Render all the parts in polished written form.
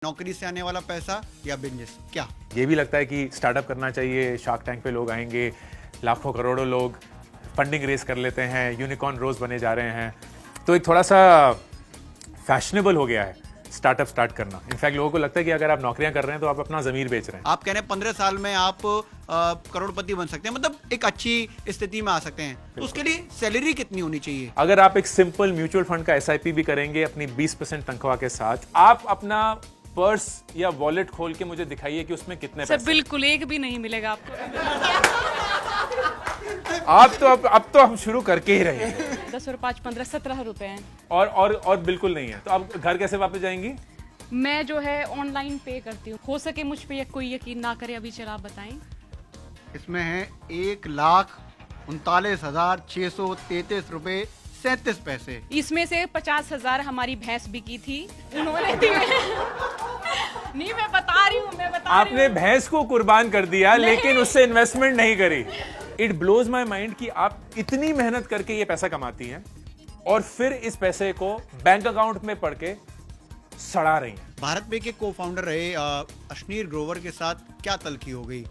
नौकरी से आने वाला पैसा या बिजनेस, क्या? ये भी लगता है कि स्टार्टअप करना चाहिए, शार्क टैंक पे लोग आएंगे, लाखों करोड़ों लोग फंडिंग रेस कर लेते हैं, यूनिकॉर्न रोज बने जा रहे हैं, तो एक थोड़ा सा फैशनेबल हो गया है स्टार्टअप स्टार्ट करना। इनफैक्ट लोगों को लगता है कि अगर आप नौकरियां कर रहे हैं तो आप अपना ज़मीर बेच रहे हैं। आप कह रहे हैं 15 साल में आप करोड़पति बन सकते हैं, मतलब एक अच्छी स्थिति में आ सकते हैं, तो उसके लिए सैलरी कितनी होनी चाहिए? अगर आप एक सिंपल म्यूचुअल फंड का SIP भी करेंगे अपनी 20% तनख्वाह के साथ, आप अपना पर्स या वॉलेट खोल के मुझे दिखाइए कि उसमें कितने सर पैसे। बिल्कुल एक भी नहीं मिलेगा आपको। आप तो अब तो हम शुरू करके ही रहे हैं 10 और 5 15 17 रुपए हैं। और बिल्कुल नहीं है, तो आप घर कैसे वापस जाएंगी? मैं जो है ऑनलाइन पे करती हूँ, हो सके मुझ पे कोई यकीन ना करे। अभी चला आप बताएं। इसमें है 1,39,633 रुपए 37 पैसे। इसमें से 50,000 हमारी भैंस बिकी थी, उन्होंने दी। नहीं मैं बता रही हूँ, आपने भैंस को कुर्बान कर दिया लेकिन उससे इन्वेस्टमेंट नहीं करी। इट ब्लोज माई माइंड कि आप इतनी मेहनत करके ये पैसा कमाती हैं और फिर इस पैसे को बैंक अकाउंट में पड़ के सड़ा रही हैं। भारत पे के को फाउंडर रहे अश्नीर ग्रोवर के साथ क्या तल्खी हो गई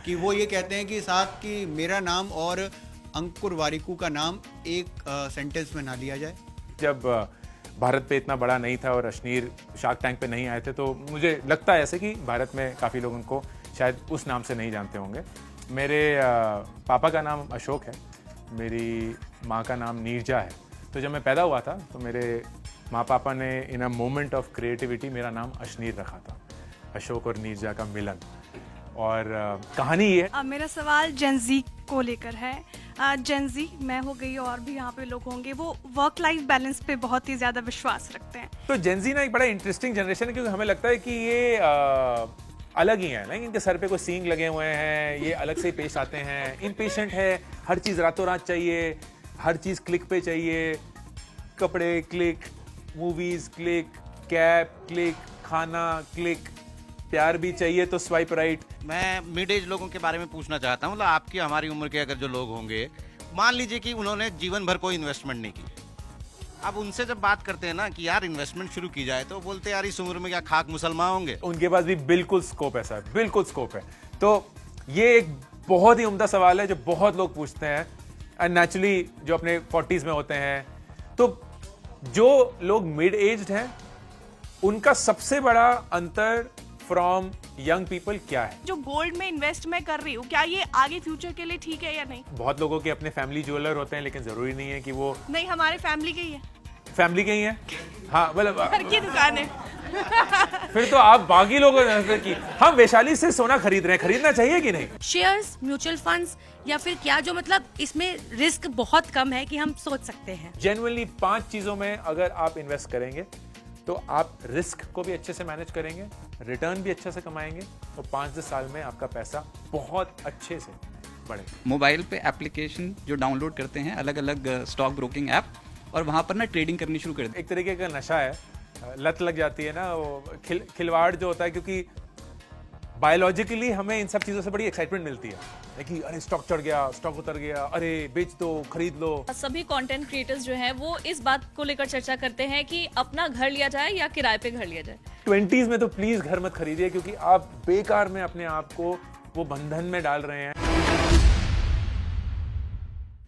कि वो ये कहते हैं कि साथ कि मेरा नाम और अंकुर वारिकू का नाम एक सेंटेंस में ना लिया जाए। जब भारत पे इतना बड़ा नहीं था और अश्नीर शार्क टैंक पे नहीं आए थे, तो मुझे लगता है ऐसे कि भारत में काफ़ी लोग उनको शायद उस नाम से नहीं जानते होंगे। मेरे पापा का नाम अशोक है, मेरी माँ का नाम नीरजा है। तो जब मैं पैदा हुआ था तो मेरे माँ पापा ने इन अ मोमेंट ऑफ क्रिएटिविटी मेरा नाम अश्नीर रखा था, अशोक और नीरजा का मिलन। और कहानी ये है। मेरा सवाल जेनजी को लेकर है। जेनजी मैं हो गई और भी यहाँ पे लोग होंगे, वो वर्क लाइफ बैलेंस पे बहुत ही ज़्यादा विश्वास रखते हैं। तो जेनजी ना एक बड़ा इंटरेस्टिंग जनरेशन है, क्योंकि हमें लगता है कि ये अलग ही है ना, इनके सर पे कोई सींग लगे हुए हैं, ये अलग से ही पेश आते हैं, इम्पेशेंट है, हर चीज़ रातों रात चाहिए, हर चीज़ क्लिक पे चाहिए, कपड़े click, movies click, cab click, खाना क्लिक, प्यार भी चाहिए तो स्वाइप राइट। मैं मिड एज लोगों के बारे में पूछना चाहता हूँ, मतलब आपकी हमारी उम्र के अगर जो लोग होंगे, मान लीजिए कि उन्होंने जीवन भर कोई इन्वेस्टमेंट नहीं की, अब उनसे जब बात करते हैं ना कि यार इन्वेस्टमेंट शुरू की जाए, तो बोलते हैं यार इस उम्र में क्या खाक मुसलमान होंगे। उनके पास भी बिल्कुल स्कोप है सर, बिल्कुल स्कोप है। तो ये एक बहुत ही उम्दा सवाल है जो बहुत लोग पूछते हैं, एंड नेचुरली जो अपने 40s में होते हैं। तो जो लोग मिड एज्ड हैं उनका सबसे बड़ा अंतर फ्रॉम यंग पीपल क्या है? जो गोल्ड में इन्वेस्ट मैं कर रही हूँ, क्या ये आगे फ्यूचर के लिए ठीक है या नहीं? बहुत लोगों के अपने फैमिली ज्वेलर होते हैं, लेकिन जरूरी नहीं है कि वो नहीं, हमारे फैमिली के ही है, फैमिली के ही है। हाँ मतलब घर की दुकान है। फिर तो आप बाकी लोगों ने की हम वैशाली से सोना खरीद रहे हैं, खरीदना चाहिए कि नहीं? शेयर्स, म्यूचुअल फंड्स या फिर क्या, जो मतलब इसमें रिस्क बहुत कम है कि हम सोच सकते हैं। जेन्युइनली 5 चीजों में अगर आप इन्वेस्ट करेंगे तो आप रिस्क को भी अच्छे से मैनेज करेंगे, रिटर्न भी अच्छे से कमाएंगे और 5-10 साल में आपका पैसा बहुत अच्छे से बढ़ेगा। मोबाइल पे एप्लीकेशन जो डाउनलोड करते हैं, अलग अलग स्टॉक ब्रोकिंग ऐप, और वहाँ पर ना ट्रेडिंग करनी शुरू कर दी। एक तरीके का नशा है, लत लग जाती है ना, वो खिलवाड़ जो होता है, क्योंकि बायोलॉजिकली हमें इन सब चीज़ों से बड़ी एक्साइटमेंट मिलती है कि अरे स्टॉक चढ़ गया, स्टॉक उतर गया, अरे बेच दो, खरीद लो। सभी कंटेंट क्रिएटर्स जो हैं वो इस बात को लेकर चर्चा करते हैं कि अपना घर लिया जाए या किराए पे घर लिया जाए। 20s में तो प्लीज घर मत खरीदिए, क्योंकि आप बेकार में अपने आप को वो बंधन में डाल रहे हैं।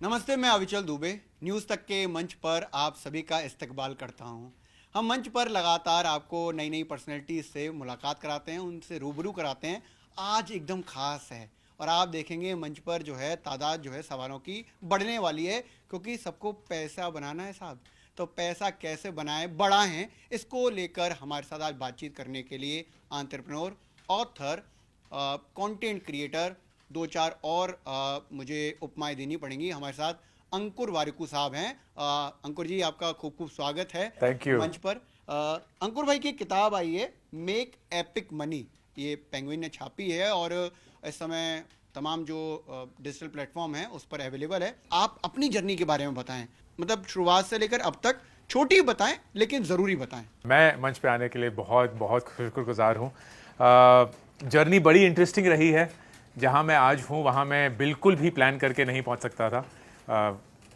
नमस्ते, मैं अविचल दुबे न्यूज़ तक के मंच पर आप सभी का इस्तकबाल करता हूं। हम मंच पर लगातार आपको नई नई पर्सनैलिटीज से मुलाकात कराते हैं, उनसे रूबरू कराते हैं। आज एकदम खास है और आप देखेंगे मंच पर जो है तादाद जो है सवालों की बढ़ने वाली है, क्योंकि सबको पैसा बनाना है साहब। तो पैसा कैसे बनाए, बढ़ाएं, इसको लेकर हमारे साथ आज बातचीत करने के लिए एंटरप्रेन्योर, ऑथर, कंटेंट क्रिएटर, 2-4 और मुझे उपमाएं देनी पड़ेंगी। हमारे साथ अंकुर वारिकू साहब हैं। अंकुर जी, आपका खूब खूब स्वागत है थैंक यू मंच पर। अंकुर भाई की किताब आई है मेक एपिक मनी, ये पेंगुइन ने छापी है और इस समय तमाम जो डिजिटल प्लेटफॉर्म है उस पर अवेलेबल है। आप अपनी जर्नी के बारे में बताएं, मतलब शुरुआत से लेकर अब तक, छोटी बताएं लेकिन ज़रूरी बताएं। मैं मंच पे आने के लिए बहुत बहुत शुक्रगुजार हूँ। जर्नी बड़ी इंटरेस्टिंग रही है। जहाँ मैं आज हूँ वहाँ मैं बिल्कुल भी प्लान करके नहीं पहुँच सकता था।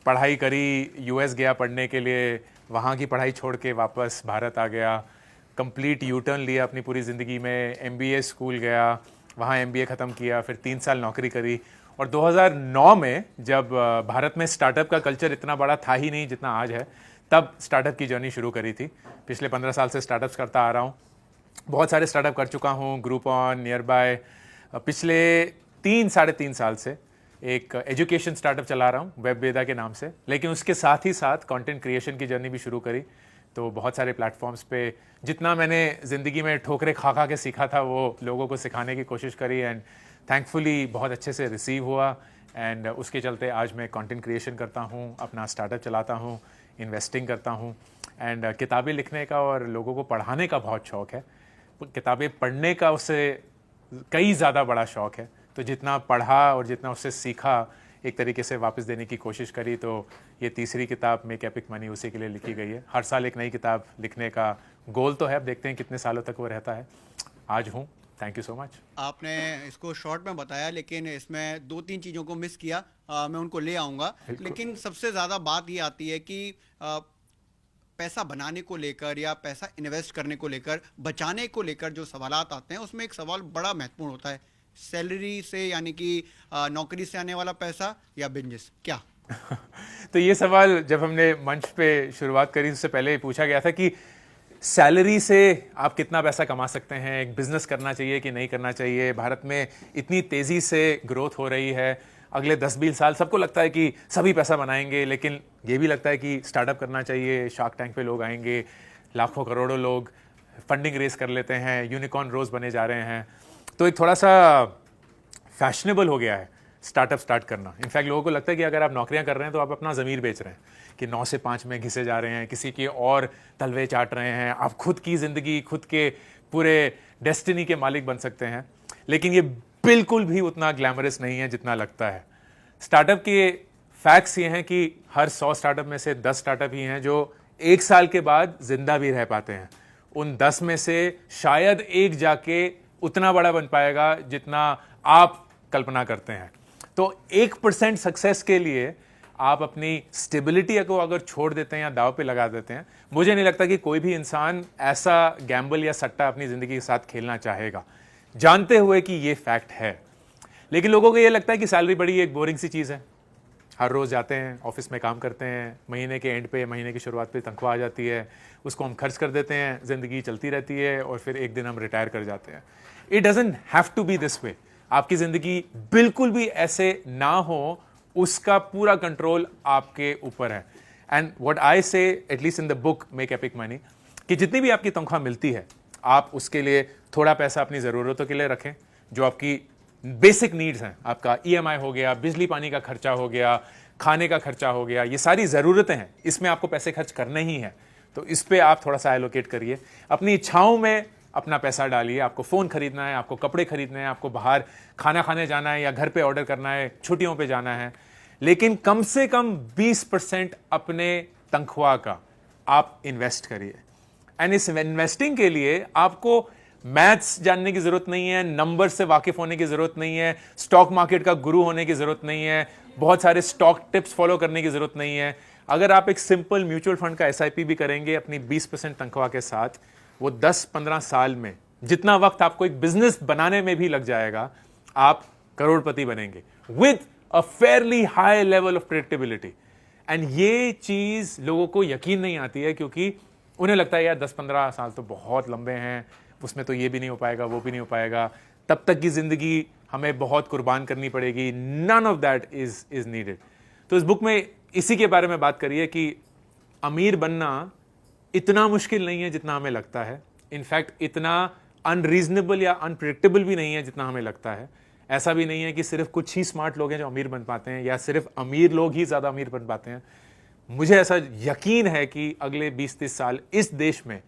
पढ़ाई करी, US गया पढ़ने के लिए, वहाँ की पढ़ाई छोड़ के वापस भारत आ गया, कंप्लीट यू टर्न लिया अपनी पूरी ज़िंदगी में। MBA स्कूल गया, वहाँ MBA ख़त्म किया, फिर 3 साल नौकरी करी, और 2009 में जब भारत में स्टार्टअप का कल्चर इतना बड़ा था ही नहीं जितना आज है, तब स्टार्टअप की जर्नी शुरू करी थी। पिछले 15 साल से स्टार्टअप्स करता आ रहा हूँ, बहुत सारे स्टार्टअप कर चुका हूँ, ग्रुपॉन, नियरबाय। पिछले 3-3.5 साल से एक एजुकेशन स्टार्टअप चला रहा हूँ वेबवेदा के नाम से, लेकिन उसके साथ ही साथ कंटेंट क्रिएशन की जर्नी भी शुरू करी। तो बहुत सारे प्लेटफॉर्म्स पे जितना मैंने ज़िंदगी में ठोकरे खा खा के सीखा था वो लोगों को सिखाने की कोशिश करी, एंड थैंकफुली बहुत अच्छे से रिसीव हुआ। एंड उसके चलते आज मैं कंटेंट क्रिएशन करता हूँ, अपना स्टार्टअप चलाता हूँ, इन्वेस्टिंग करता हूँ, एंड किताबें लिखने का और लोगों को पढ़ाने का बहुत शौक़ है। किताबें पढ़ने का उससे कई ज़्यादा बड़ा शौक़ है। तो जितना पढ़ा और जितना उससे सीखा एक तरीके से वापस देने की कोशिश करी। तो ये तीसरी किताब मेक एपिक मनी उसी के लिए लिखी गई है। हर साल एक नई किताब लिखने का गोल तो है, अब देखते हैं कितने सालों तक वो रहता है। आज हूँ, थैंक यू सो मच। आपने इसको शॉर्ट में बताया, लेकिन इसमें 2-3 चीज़ों को मिस किया। मैं उनको ले आऊँगा, लेकिन सबसे ज़्यादा बात ये आती है कि पैसा बनाने को लेकर या पैसा इन्वेस्ट करने को लेकर, बचाने को लेकर जो सवालात आते हैं, उसमें एक सवाल बड़ा महत्वपूर्ण होता है, सैलरी से, यानी कि नौकरी से आने वाला पैसा या बिजनेस, क्या? तो ये सवाल जब हमने मंच पे शुरुआत करी उससे पहले ही पूछा गया था कि सैलरी से आप कितना पैसा कमा सकते हैं, एक बिजनेस करना चाहिए कि नहीं करना चाहिए। भारत में इतनी तेज़ी से ग्रोथ हो रही है, अगले 10-20 साल सबको लगता है कि सभी पैसा बनाएंगे, लेकिन ये भी लगता है कि स्टार्टअप करना चाहिए। शार्क टैंक पे लोग आएंगे, लाखों करोड़ों लोग फंडिंग रेस कर लेते हैं, यूनिकॉर्न रोज बने जा रहे हैं। तो एक थोड़ा सा फैशनेबल हो गया है स्टार्टअप स्टार्ट करना। इनफैक्ट लोगों को लगता है कि अगर आप नौकरियां कर रहे हैं तो आप अपना ज़मीर बेच रहे हैं, कि 9 से 5 में घिसे जा रहे हैं, किसी के और तलवे चाट रहे हैं। आप खुद की ज़िंदगी, खुद के पूरे डेस्टिनी के मालिक बन सकते हैं। लेकिन ये बिल्कुल भी उतना ग्लैमरस नहीं है जितना लगता है। स्टार्टअप के फैक्ट्स ये हैं कि हर 100 स्टार्टअप में से 10 स्टार्टअप ही हैं जो 1 साल के बाद जिंदा भी रह पाते हैं। उन 10 में से शायद एक जाके उतना बड़ा बन पाएगा जितना आप कल्पना करते हैं। तो 1% सक्सेस के लिए आप अपनी स्टेबिलिटी को अगर छोड़ देते हैं या दाव पे लगा देते हैं, मुझे नहीं लगता कि कोई भी इंसान ऐसा गैम्बल या सट्टा अपनी ज़िंदगी के साथ खेलना चाहेगा, जानते हुए कि ये फैक्ट है। लेकिन लोगों को ये लगता है कि सैलरी बड़ी एक बोरिंग सी चीज़ है। हर रोज़ जाते हैं, ऑफिस में काम करते हैं, महीने के एंड पे, महीने की शुरुआत पे तनख्वाह आ जाती है, उसको हम खर्च कर देते हैं, ज़िंदगी चलती रहती है और फिर एक दिन हम रिटायर कर जाते हैं। It doesn't have to be this way. आपकी ज़िंदगी बिल्कुल भी ऐसे ना हो, उसका पूरा कंट्रोल आपके ऊपर है। एंड व्हाट आई से, at least in the book make epic money, कि जितनी भी आपकी तनख्वाह मिलती है, आप उसके लिए थोड़ा पैसा अपनी ज़रूरतों के लिए रखें, जो आपकी बेसिक नीड्स हैं। आपका EMI हो गया, बिजली पानी का खर्चा हो गया, खाने का खर्चा हो गया, ये सारी ज़रूरतें हैं, इसमें आपको पैसे खर्च करने ही हैं। तो इस पे आप थोड़ा सा एलोकेट करिए। अपनी इच्छाओं में अपना पैसा डालिए। आपको फ़ोन खरीदना है, आपको कपड़े खरीदने हैं, आपको बाहर खाना खाने जाना है या घर पे ऑर्डर करना है, छुट्टियों पे जाना है, लेकिन कम से कम 20% अपने तनख्वाह का आप इन्वेस्ट करिए। एंड इस इन्वेस्टिंग के लिए आपको मैथ्स जानने की जरूरत नहीं है, नंबर से वाकिफ होने की जरूरत नहीं है, स्टॉक मार्केट का गुरु होने की जरूरत नहीं है, बहुत सारे स्टॉक टिप्स फॉलो करने की जरूरत नहीं है। अगर आप एक सिंपल म्यूचुअल फंड का SIP भी करेंगे अपनी 20% तनख्वाह के साथ, वो 10-15 साल में जितना वक्त आपको एक बिजनेस बनाने में भी लग जाएगा, आप करोड़पति बनेंगे with a fairly high level of predictability. And ये चीज लोगों को यकीन नहीं आती है, क्योंकि उन्हें लगता है यार 10-15 साल तो बहुत लंबे हैं, उसमें तो ये भी नहीं हो पाएगा, वो भी नहीं हो पाएगा, तब तक की जिंदगी हमें बहुत कुर्बान करनी पड़ेगी। None of that is needed. तो इस बुक में इसी के बारे में बात करिए कि अमीर बनना इतना मुश्किल नहीं है जितना हमें लगता है। इनफैक्ट इतना अनरीजनेबल या अनप्रेडिक्टेबल भी नहीं है जितना हमें लगता है। ऐसा भी नहीं है कि सिर्फ कुछ ही स्मार्ट लोग हैं जो अमीर बन पाते हैं, या सिर्फ अमीर लोग ही ज़्यादा अमीर बन पाते हैं। मुझे ऐसा यकीन है कि अगले 20-30 साल इस देश में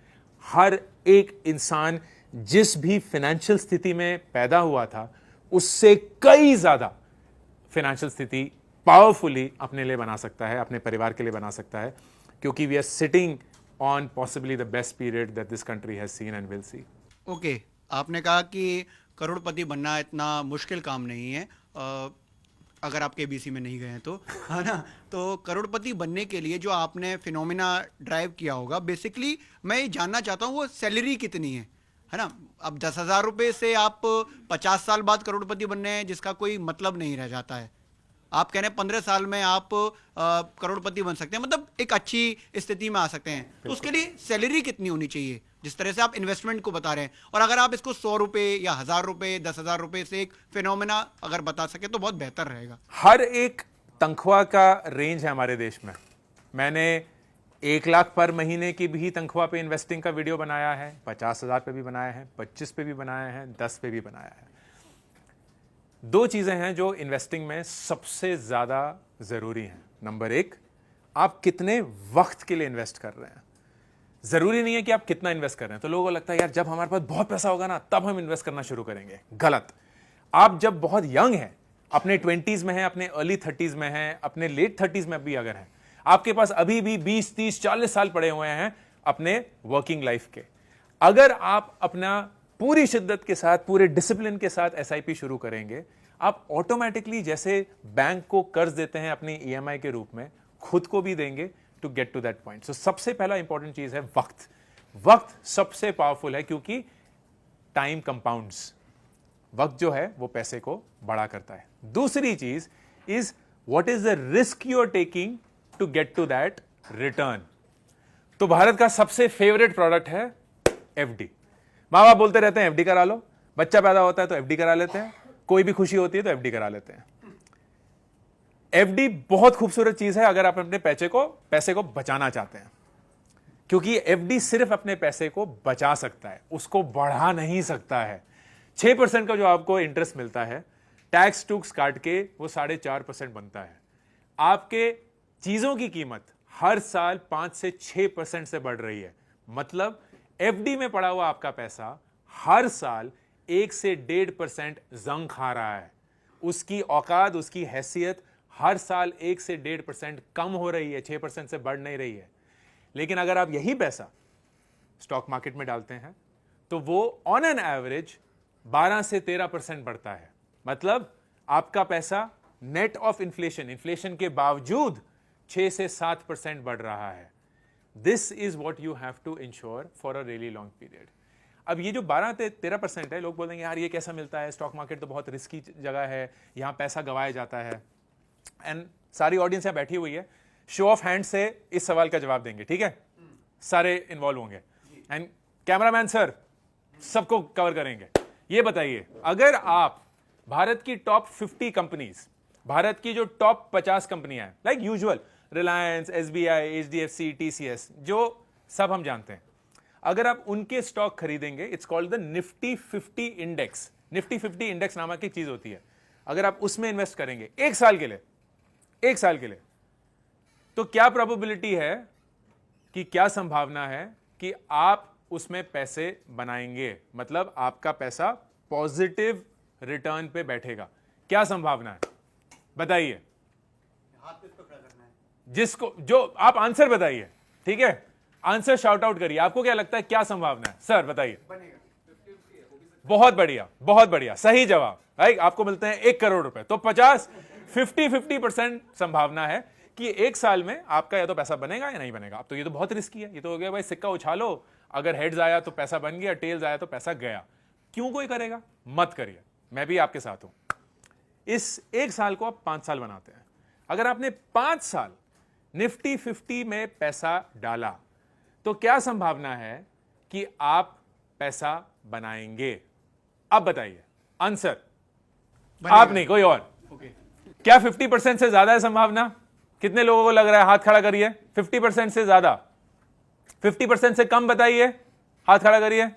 हर एक इंसान जिस भी फाइनेंशियल स्थिति में पैदा हुआ था, उससे कई ज़्यादा फाइनेंशियल स्थिति पावरफुली अपने लिए बना सकता है, अपने परिवार के लिए बना सकता है, क्योंकि we are sitting on possibly the best period that this country has seen and will see. Okay, आपने कहा कि करोड़पति बनना इतना मुश्किल काम नहीं है। अगर आप केबीसी में नहीं गए हैं तो, है ना। तो करोड़पति बनने के लिए जो आपने फिनोमिना ड्राइव किया होगा, बेसिकली मैं ये जानना चाहता हूँ वो सैलरी कितनी है ना। अब 10,000 रुपये से आप 50 साल बाद करोड़पति बनने हैं, जिसका कोई मतलब नहीं रह जाता है। आप कह रहे हैं 15 साल में आप करोड़पति बन सकते हैं, मतलब एक अच्छी स्थिति में आ सकते हैं। तो उसके लिए सैलरी कितनी होनी चाहिए, जिस तरह से आप इन्वेस्टमेंट को बता रहे हैं? और अगर आप इसको 100 रुपये या 1,000 रुपये, 10,000 रुपये से एक फिनोमेना अगर बता सके तो बहुत बेहतर रहेगा। हर एक तनख्वाह का रेंज है हमारे देश में। मैंने 1 लाख पर महीने की भी तनख्वाह पे इन्वेस्टिंग का वीडियो बनाया है, 50,000 पे भी बनाया है, 25 पे भी बनाया है, 10 पे भी बनाया है। 2 चीजें हैं जो इन्वेस्टिंग में सबसे ज्यादा जरूरी हैं। नंबर 1, आप कितने वक्त के लिए इन्वेस्ट कर रहे हैं। जरूरी नहीं है कि आप कितना इन्वेस्ट कर रहे हैं। तो लोगों को लगता है यार जब हमारे पास बहुत पैसा होगा ना तब हम इन्वेस्ट करना शुरू करेंगे। गलत। आप जब बहुत यंग हैं, अपने 20s में हैं, अपने अर्ली 30s में हैं, अपने लेट 30s में भी अगर हैं, आपके पास अभी भी 20, 30, 40 साल पड़े हुए हैं अपने वर्किंग लाइफ के। अगर आप अपना पूरी शिद्दत के साथ, पूरे डिसिप्लिन के साथ एसआईपी शुरू करेंगे, आप ऑटोमेटिकली जैसे बैंक को कर्ज देते हैं अपनी ईएमआई के रूप में, खुद को भी देंगे to get to that point. So सबसे पहला इंपॉर्टेंट चीज है वक्त। वक्त सबसे पावरफुल है क्योंकि टाइम कंपाउंड्स। वक्त जो है वो पैसे को बड़ा करता है। दूसरी चीज is what is the risk you are taking to get to that return. तो भारत का सबसे फेवरेट प्रोडक्ट है एफडी। माँ बाप बोलते रहते हैं एफडी करा लो, बच्चा पैदा होता है तो एफडी करा लेते हैं, कोई भी खुशी होती है तो एफडी करा लेते हैं। एफडी बहुत खूबसूरत चीज है अगर आप अपने पैसे को बचाना चाहते हैं, क्योंकि एफडी सिर्फ अपने पैसे को बचा सकता है, उसको बढ़ा नहीं सकता है। 6% का जो आपको इंटरेस्ट मिलता है, टैक्स टूक्स काट के वो 4.5% बनता है। आपके चीजों की कीमत हर साल 5 से 6% से बढ़ रही है। मतलब एफडी में पड़ा हुआ आपका पैसा हर साल 1 से 1.5% जंग खा रहा है। उसकी औकात, उसकी हैसियत हर साल 1 से 1.5% कम हो रही है, 6% से बढ़ नहीं रही है। लेकिन अगर आप यही पैसा स्टॉक मार्केट में डालते हैं तो वो ऑन एन एवरेज 12 से 13% बढ़ता है। मतलब आपका पैसा नेट ऑफ इन्फ्लेशन के बावजूद 6 से 7% बढ़ रहा है। This is what you have to ensure for a really long period. अब ये जो 12 से 13% है, लोग बोलेंगे यार ये कैसा मिलता है, स्टॉक मार्केट तो बहुत रिस्की जगह है, यहां पैसा गवाया जाता है। एंड सारी ऑडियंस यहां बैठी हुई है, शो ऑफ हैंड से इस सवाल का जवाब देंगे, ठीक है? सारे इन्वॉल्व होंगे एंड कैमरामैन सर सबको कवर करेंगे। ये बताइए, अगर आप भारत की टॉप 50 कंपनीज, भारत की जो टॉप 50 कंपनियां हैं, like usual Reliance, SBI, HDFC, TCS, जो सब हम जानते हैं, अगर आप उनके स्टॉक खरीदेंगे, it's called the Nifty 50 index. Nifty 50 index नामक की चीज होती है। अगर आप उसमें इन्वेस्ट करेंगे 1 साल के लिए, तो क्या प्रोबेबिलिटी है कि, क्या संभावना है कि आप उसमें पैसे बनाएंगे? मतलब आपका पैसा पॉजिटिव रिटर्न पे बैठेगा। क्या संभावना है बताइए? जिसको जो आप आंसर बताइए, ठीक है? आंसर शाउट आउट करिए। आपको क्या लगता है क्या संभावना है? सर बताइए। बहुत बढ़िया, सही जवाब। राइट, आपको मिलते हैं 1 करोड़ रुपए। तो 50% संभावना है कि 1 साल में आपका या तो पैसा बनेगा या नहीं बनेगा। अब तो ये तो बहुत रिस्की है। ये तो हो गया भाई सिक्का उछालो, अगर हेड्स आया तो पैसा बन गया, टेल्स आया तो पैसा गया। क्यों कोई करेगा? मत करिए, मैं भी आपके साथ हूं। इस 1 साल को आप 5 साल बनाते हैं। अगर आपने 5 साल निफ्टी 50 में पैसा डाला तो क्या संभावना है कि आप पैसा बनाएंगे? अब बताइए आंसर। आप नहीं, कोई और। क्या 50% से ज्यादा है संभावना? कितने लोगों को लग रहा है? हाथ खड़ा करिए। 50% से ज्यादा? 50% से कम बताइए, हाथ खड़ा करिए।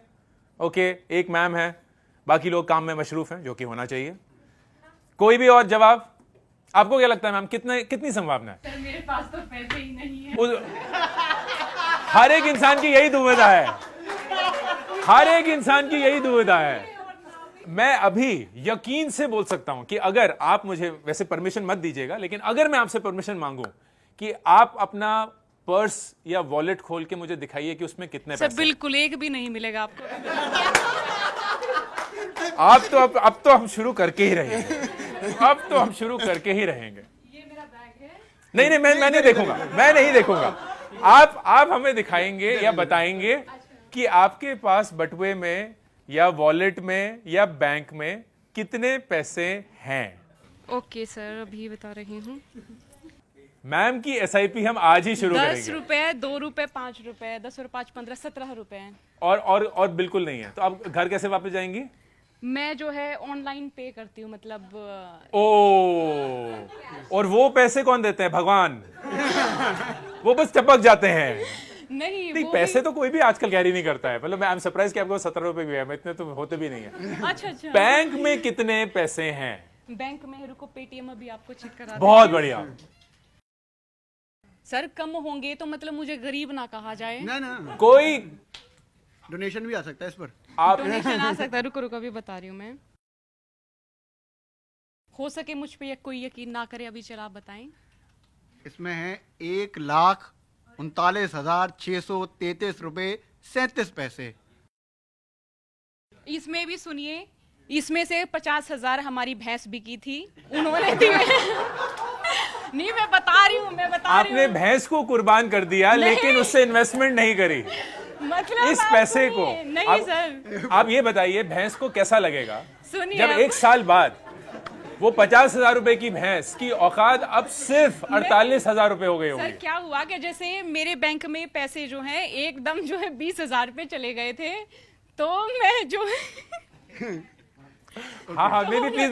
ओके, एक मैम है, बाकी लोग काम में मशरूफ हैं, जो कि होना चाहिए। कोई भी और जवाब? आपको क्या लगता है मैम, कितनी संभावना है? सर मेरे पास तो पैसे ही नहीं है। हर एक इंसान की यही दुविधा है, हर एक इंसान की यही दुविधा है। मैं अभी यकीन से बोल सकता हूं कि अगर आप मुझे, वैसे परमिशन मत दीजिएगा, लेकिन अगर मैं आपसे परमिशन मांगूं कि आप अपना पर्स या वॉलेट खोल के मुझे दिखाइए कि उसमें कितने पैसे। बिल्कुल एक भी नहीं मिलेगा आपको। आप तो अब तो हम शुरू करके ही रहे हैं। अब तो हम शुरू करके ही रहेंगे। ये मेरा बैग है। नहीं नहीं, मैं नहीं देखूंगा, मैं नहीं देखूंगा। आप हमें दिखाएंगे या बताएंगे कि आपके पास बटुए में या वॉलेट में या बैंक में कितने पैसे हैं। ओके सर, अभी बता रही हूँ। मैम की SIP हम आज ही शुरू 10 करेंगे। रुपए, 2 रुपए, 5 रुपए, 10 और 5 15, 17 रुपए। और बिल्कुल नहीं है तो आप घर कैसे वापस जाएंगी? मैं जो है ऑनलाइन पे करती हूँ, मतलब ओ, और वो पैसे कौन देते हैं? भगवान। वो बस टपक जाते हैं। नहीं वो पैसे तो कोई भी आजकल कैरी नहीं करता है। मतलब मैं आई एम सरप्राइज कि आपको 17 रुपए भी है, इतने तो होते भी नहीं है। अच्छा। बैंक में कितने पैसे हैं? बैंक में रुको, पेटीएम अभी आपको चेक करा दें। बहुत बढ़िया। सर कम होंगे तो मतलब मुझे गरीब ना कहा जाए। ना कोई डोनेशन भी आ सकता है इस पर। आप डोनेशन आ सकता है। रुको अभी बता रही हूँ मैं। हो सके मुझ पे कोई यकीन ना करे, अभी चला आप बताएं। इसमें है 1,39,633 रुपए 37 पैसे। इसमें भी सुनिए, इसमें से 50,000 हमारी भैंस बिकी थी, उन्होंने दिए। नहीं मैं बता रही हूँ। आपने भैंस को कुर्बान कर दिया, लेकिन उससे इन्वेस्टमेंट नहीं करी। मतलब इस पैसे को नहीं सर, आप ये बताइए भैंस को कैसा लगेगा सुनिए जब अब। 1 साल बाद वो 50,000 रुपए की भैंस की औकात अब सिर्फ 48,000 रुपए हो गई होगी। सर क्या हुआ कि जैसे मेरे बैंक में पैसे जो हैं एकदम जो है 20,000 पे चले गए थे, तो मैं जो हाँ नहीं प्लीज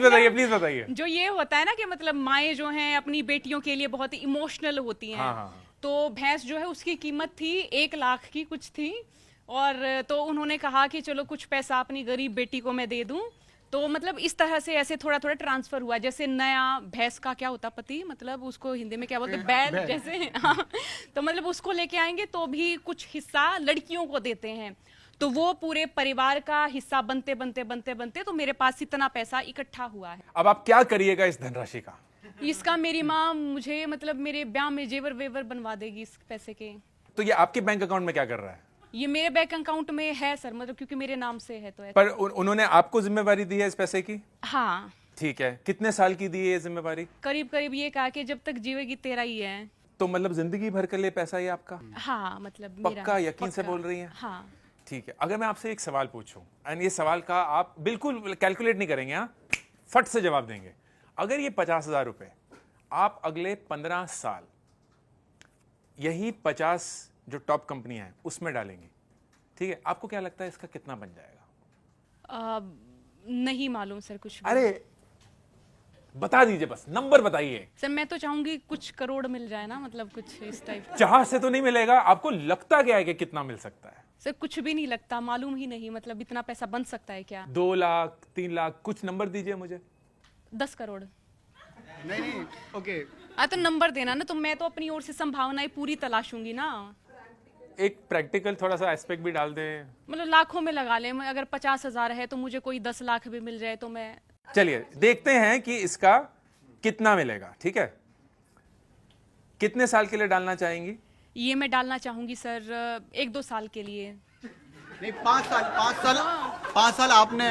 बताइए। जो ये होता है ना कि मतलब माएँ जो हैं अपनी बेटियों के लिए बहुत ही इमोशनल होती हैं। हाँ। तो भैंस जो है उसकी कीमत थी 1 लाख की कुछ थी, और तो उन्होंने कहा कि चलो कुछ पैसा अपनी गरीब बेटी को मैं दे दूं। तो मतलब इस तरह से ऐसे थोड़ा थोड़ा ट्रांसफर हुआ। जैसे नया भैंस का क्या होता पति, मतलब उसको हिंदी में क्या बोलते हैं, बैल जैसे। हाँ, तो मतलब उसको लेके आएंगे तो भी कुछ हिस्सा लड़कियों को देते हैं। तो वो पूरे परिवार का हिस्सा बनते तो मेरे पास इतना पैसा इकट्ठा हुआ है। अब आप क्या करिएगा इस धनराशि का? इसका मेरी माँ मुझे मतलब मेरे ब्याह में जेवर वेवर बनवा देगी इस पैसे के। तो ये आपके बैंक अकाउंट में क्या कर रहा है? ये मेरे बैंक अकाउंट में है सर, मतलब क्योंकि मेरे नाम से है तो ऐसा। पर उन्होंने आपको जिम्मेवारी दी है इस पैसे की? हाँ ठीक है। कितने साल की दी है ये जिम्मेवारी? करीब ये कहा कि जब तक जीवेगी तेरा ही है। तो मतलब जिंदगी भर के लिए पैसा ये आपका? हाँ मतलब पक्का यकीन से बोल रही हैं? हाँ ठीक है। अगर मैं आपसे एक सवाल पूछूं, एंड ये सवाल का आप बिल्कुल कैलकुलेट नहीं करेंगे, हाँ, फट से जवाब देंगे। अगर ये 50,000 रुपए आप अगले 15 साल यही 50 जो टॉप कंपनियां हैं उसमें डालेंगे, ठीक है, आपको क्या लगता है इसका कितना बन जाएगा? नहीं मालूम सर कुछ भी। अरे बता दीजिए, बस नंबर बताइए। सर मैं तो चाहूंगी कुछ करोड़ मिल जाए ना, मतलब कुछ इस टाइप। चाह से तो नहीं मिलेगा। आपको लगता क्या है कि कितना मिल सकता है? सर कुछ भी नहीं लगता, मालूम ही नहीं, मतलब इतना पैसा बन सकता है क्या? 2 लाख, 3 लाख, कुछ नंबर दीजिए मुझे। 10 करोड़। नहीं ओके। तो नंबर देना ना, तो मैं तो अपनी ओर से संभावनाएं पूरी तलाशूंगी ना। एक प्रैक्टिकल थोड़ा सा एस्पेक्ट भी डाल दें। मतलब लाखों में लगा लें, अगर 50,000 है तो मुझे कोई 10 लाख भी मिल जाए तो मैं। चलिए देखते हैं कि इसका कितना मिलेगा। ठीक है, कितने साल के लिए डालना चाहेंगी? ये मैं डालना चाहूंगी सर 1-2 साल के लिए। नहीं 5 साल आपने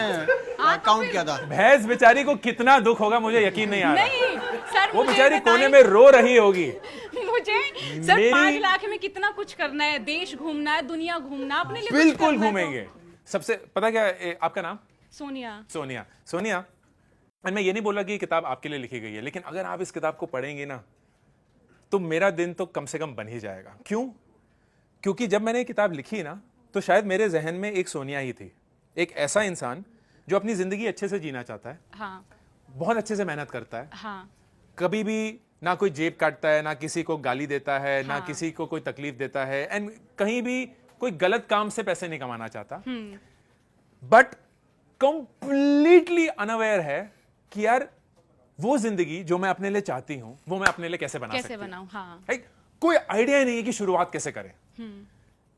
काउंट किया था। भैंस बेचारी को कितना दुख होगा मुझे यकीन नहीं आ रहा। नहीं सर वो मुझे बेचारी बताएं, कोने में रो रही होगी। मुझे सर मेरी- 5 लाख में कितना कुछ करना है, देश घूमना है, दुनिया घूमना, अपने लिए कुछ बिल्कुल करना है घूमेंगे। सबसे पता क्या आपका नाम? सोनिया। सोनिया, मैं ये नहीं बोला कि ये किताब आपके लिए लिखी गई है, लेकिन अगर आप इस किताब को पढ़ेंगे ना तो मेरा दिन तो कम से कम बन ही जाएगा। क्यों? क्योंकि जब मैंने ये किताब लिखी ना तो शायद मेरे जहन में एक सोनिया ही थी, एक ऐसा इंसान जो अपनी जिंदगी अच्छे से जीना चाहता है, हाँ बहुत अच्छे से मेहनत करता है, हाँ कभी भी ना कोई जेब काटता है, ना किसी को गाली देता है, ना हाँ। किसी को कोई तकलीफ देता है, एंड कहीं भी कोई गलत काम से पैसे नहीं कमाना चाहता, बट कंप्लीटली अनअवेयर है कि यार वो जिंदगी जो मैं अपने लिए चाहती हूं वो मैं अपने लिए कैसे बना सकती हूं। बनाऊं, हाँ। Right? कोई आइडिया ही नहीं है कि शुरुआत कैसे करें।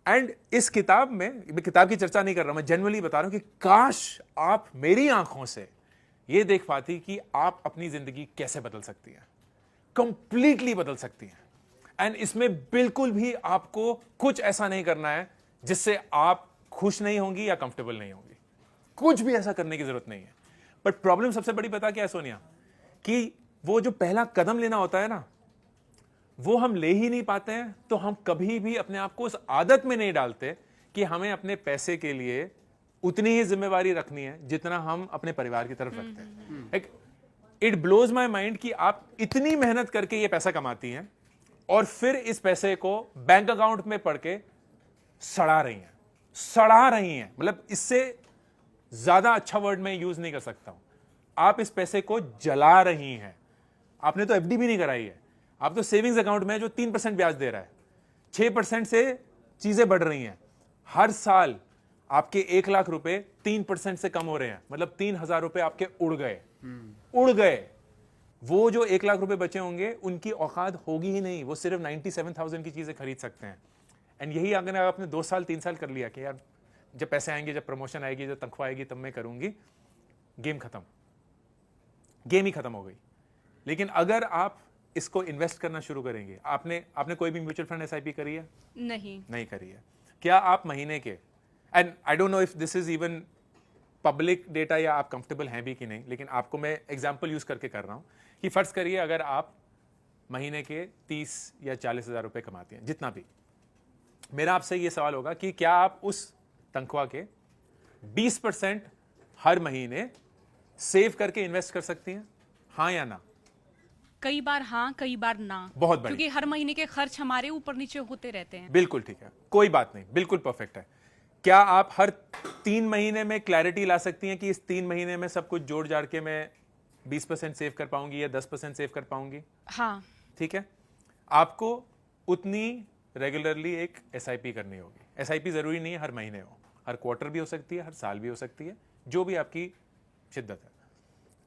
एंड इस किताब में, मैं किताब की चर्चा नहीं कर रहा, मैं जनरली बता रहा हूं कि काश आप मेरी आंखों से ये देख पाती कि आप अपनी जिंदगी कैसे बदल सकती हैं, कंप्लीटली बदल सकती हैं। एंड इसमें बिल्कुल भी आपको कुछ ऐसा नहीं करना है जिससे आप खुश नहीं होंगी या कंफर्टेबल नहीं होंगी। कुछ भी ऐसा करने की जरूरत नहीं है। बट प्रॉब्लम सबसे बड़ी पता क्या है सोनिया, कि वो जो पहला कदम लेना होता है ना, वो हम ले ही नहीं पाते हैं, तो हम कभी भी अपने आप को उस आदत में नहीं डालते कि हमें अपने पैसे के लिए उतनी ही जिम्मेवारी रखनी है जितना हम अपने परिवार की तरफ रखते हैं। इट ब्लोज माई माइंड कि आप इतनी मेहनत करके ये पैसा कमाती हैं और फिर इस पैसे को बैंक अकाउंट में पढ़ के सड़ा रही हैं। मतलब इससे ज्यादा अच्छा वर्ड मैं यूज नहीं कर सकता हूं। आप इस पैसे को जला रही हैं। आपने तो एफडी भी नहीं कराई है, आप तो सेविंग्स अकाउंट में जो 3% ब्याज दे रहा है, 6% से चीजें बढ़ रही हैं। हर साल आपके 1 लाख रुपए 3% से कम हो रहे हैं, मतलब 3,000 रुपए आपके उड़ गए। वो जो 1 लाख रुपए बचे होंगे उनकी औकात होगी ही नहीं, वो सिर्फ 97,000 की चीजें खरीद सकते हैं। एंड यही अगर आपने 2 साल 3 साल कर लिया कि यार जब पैसे आएंगे, जब प्रमोशन आएगी, जब तनख्वाह आएगी तब मैं करूंगी, गेम ही खत्म हो गई। लेकिन अगर आप इसको इन्वेस्ट करना शुरू करेंगे, आपने कोई भी म्यूचुअल फंड एसआईपी करी है? नहीं करी है। क्या आप महीने के, and I don't know if this is even public data या आप कंफर्टेबल हैं भी कि नहीं, लेकिन आपको मैं एग्जांपल यूज करके कर रहा हूं कि फर्ज करिए अगर आप महीने के 30 या 40,000 रुपए कमाते हैं, जितना भी, मेरा आपसे ये सवाल होगा कि क्या आप उस तनख्वाह के 20% हर महीने सेव करके इन्वेस्ट कर सकती हैं? हाँ या ना? कई बार हाँ, कई बार ना। बहुत बढ़िया। क्योंकि हर महीने के खर्च हमारे ऊपर नीचे होते रहते हैं। बिल्कुल ठीक है, कोई बात नहीं, बिल्कुल परफेक्ट है। क्या आप हर 3 महीने में क्लैरिटी ला सकती हैं कि इस 3 महीने में सब कुछ जोड़ जाड़ के मैं 20% सेव कर पाऊंगी या 10% सेव कर पाऊंगी? हाँ। ठीक है, आपको उतनी रेगुलरली एक एसआईपी करनी होगी। एसआईपी जरूरी नहीं है हर महीने हो, हर क्वार्टर भी हो सकती है, हर साल भी हो सकती है, जो भी आपकी शिद्दत है।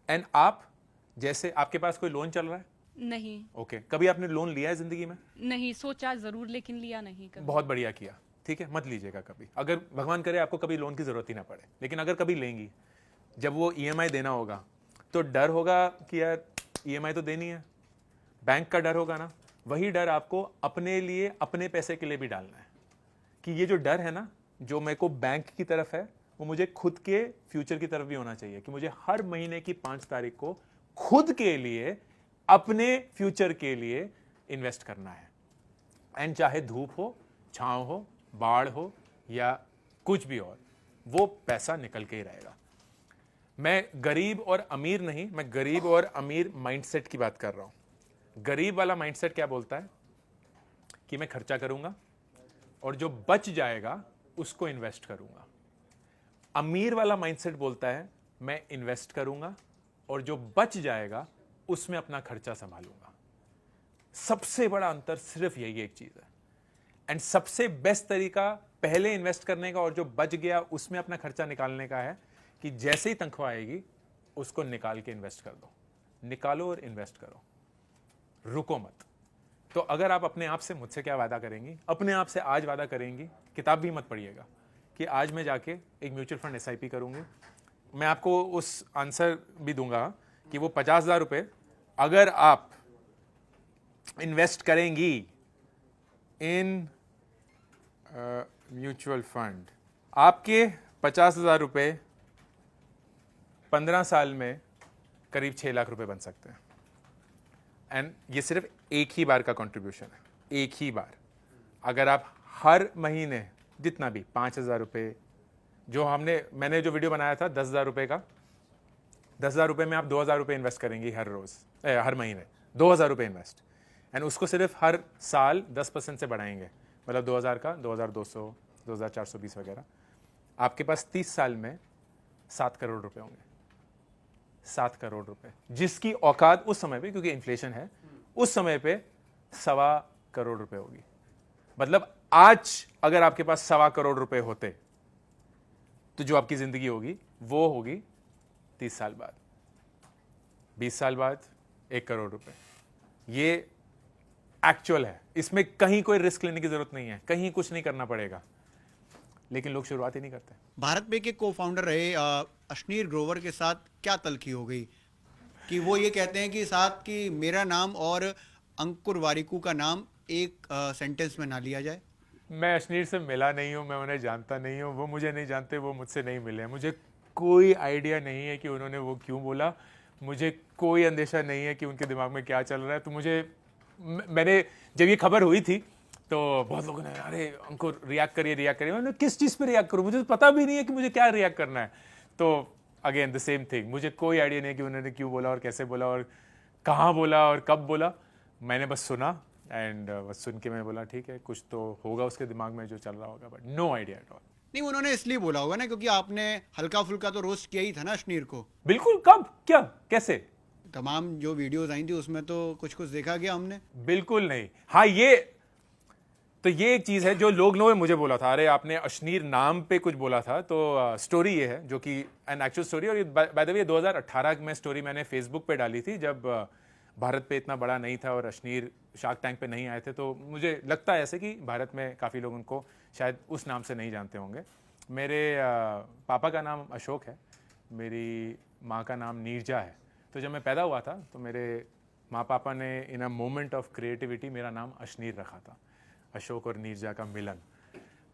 एंड आप जैसे, आपके पास कोई लोन चल रहा है? नहीं। ओके, कभी आपने लोन लिया है जिंदगी में? नहीं, सोचा जरूर लेकिन लिया नहीं कभी। बहुत बढ़िया किया, ठीक है, मत लीजिएगा कभी। अगर भगवान करे आपको कभी लोन की जरूरत ही ना पड़े, लेकिन अगर कभी लेंगी, जब वो ईएमआई देना होगा तो डर होगा कि यार ईएमआई तो देनी है, बैंक का डर होगा ना। वही डर आपको अपने लिए, अपने पैसे के लिए भी डालना है कि ये जो डर है ना, जो मेरे को बैंक की तरफ है, वो मुझे खुद के फ्यूचर की तरफ भी होना चाहिए कि मुझे हर महीने की 5 तारीख को खुद के लिए, अपने फ्यूचर के लिए इन्वेस्ट करना है। एंड चाहे धूप हो, छांव हो, बाढ़ हो या कुछ भी और, वो पैसा निकल के ही रहेगा। मैं गरीब और अमीर नहीं, मैं गरीब और अमीर माइंडसेट की बात कर रहा हूं। गरीब वाला माइंडसेट क्या बोलता है कि मैं खर्चा करूंगा और जो बच जाएगा उसको इन्वेस्ट करूंगा। अमीर वाला माइंडसेट बोलता है मैं इन्वेस्ट करूंगा और जो बच जाएगा उसमें अपना खर्चा संभालूंगा। सबसे बड़ा अंतर सिर्फ यही एक चीज है। एंड सबसे बेस्ट तरीका पहले इन्वेस्ट करने का और जो बच गया उसमें अपना खर्चा निकालने का है कि जैसे ही तनख्वाह आएगी उसको निकाल के इन्वेस्ट कर दो। निकालो और इन्वेस्ट करो, रुको मत। तो अगर आप अपने आप से, मुझसे क्या वादा करेंगी, अपने आप से आज वादा करेंगी, किताब भी मत पढ़िएगा, कि आज मैं जाके एक म्यूचुअल फंड एसआईपी करूंगी। मैं आपको उस आंसर भी दूंगा कि वो 50,000 रुपए अगर आप इन्वेस्ट करेंगी इन म्यूचुअल फंड, आपके 50,000 रुपए 15 साल में करीब 6 लाख रुपए बन सकते हैं। एंड ये सिर्फ एक ही बार का कंट्रीब्यूशन है, एक ही बार। अगर आप हर महीने जितना भी 5,000 रुपए, जो मैंने जो वीडियो बनाया था 10,000 रुपए का, 10,000 रुपए में आप 2,000 रुपए इन्वेस्ट करेंगी हर महीने 2,000 रुपए इन्वेस्ट, एंड उसको सिर्फ हर साल 10% से बढ़ाएंगे, मतलब 2,000 का 2,200, 2,420 वगैरह। आपके पास 30 साल में 7 करोड़ रुपए होंगे। 7 करोड़ रुपए, जिसकी औकात उस समय पे, क्योंकि इन्फ्लेशन है, उस समय पे 1.25 करोड़ रुपए होगी। मतलब आज अगर आपके पास 1.25 करोड़ रुपए होते तो जो आपकी जिंदगी होगी वो होगी 30 साल बाद, 20 साल बाद 1 करोड़ रुपए। ये एक्चुअल है, इसमें कहीं कोई रिस्क लेने की जरूरत नहीं है, कहीं कुछ नहीं करना पड़ेगा, लेकिन लोग शुरुआत ही नहीं करते। भारत पे के को फाउंडर रहे अश्नीर ग्रोवर के साथ क्या तलखी हो गई कि वो ये कहते हैं कि साथ कि मेरा नाम और अंकुर वारिकू का नाम एक सेंटेंस में ना लिया जाए। मैं अश्नीर से मिला नहीं हूं, मैं उन्हें जानता नहीं हूं, वो मुझे नहीं जानते, वो मुझसे नहीं मिले। मुझे कोई आइडिया नहीं है कि उन्होंने वो क्यों बोला। मुझे कोई अंदेशा नहीं है कि उनके दिमाग में क्या चल रहा है। तो मैंने जब ये खबर हुई थी तो बहुत लोगों ने अरे अंकुर रिएक्ट करिए। मैंने किस चीज़ पे रिएक्ट करूँ, मुझे तो पता भी नहीं है कि मुझे क्या रिएक्ट करना है। तो अगेन द सेम थिंग, मुझे कोई आइडिया नहीं कि उन्होंने क्यों बोला और कैसे बोला और कहाँ बोला और कब बोला। मैंने बस सुना एंड बस सुन के मैंने बोला ठीक है, कुछ तो होगा उसके दिमाग में जो चल रहा होगा, but no idea at all. नहीं, उन्होंने इसलिए बोला होगा ना क्योंकि आपने हल्का फुल्का तो रोस्ट किया ही था ना अश्नीर को। बिल्कुल, कब, क्या, कैसे? तमाम जो वीडियोस आई थी उसमें तो कुछ देखा गया हमने। बिल्कुल नहीं। हाँ, ये एक चीज़ है जो लोगों ने मुझे बोला था, अरे आपने अश्नीर नाम पे कुछ बोला था। तो स्टोरी ये है जो कि एन एक्चुअल स्टोरी, और बाय द वे 2018 में स्टोरी मैंने फेसबुक पे डाली थी जब भारत पे इतना बड़ा नहीं था और अश्नीर शार्क टैंक पे नहीं आए थे। तो मुझे लगता है ऐसे कि भारत में काफ़ी लोग उनको शायद उस नाम से नहीं जानते होंगे। मेरे पापा का नाम अशोक है, मेरी माँ का नाम नीरजा है। तो जब मैं पैदा हुआ था तो मेरे माँ पापा ने इन अ मोमेंट ऑफ क्रिएटिविटी मेरा नाम अश्नीर रखा था, अशोक और नीरजा का मिलन।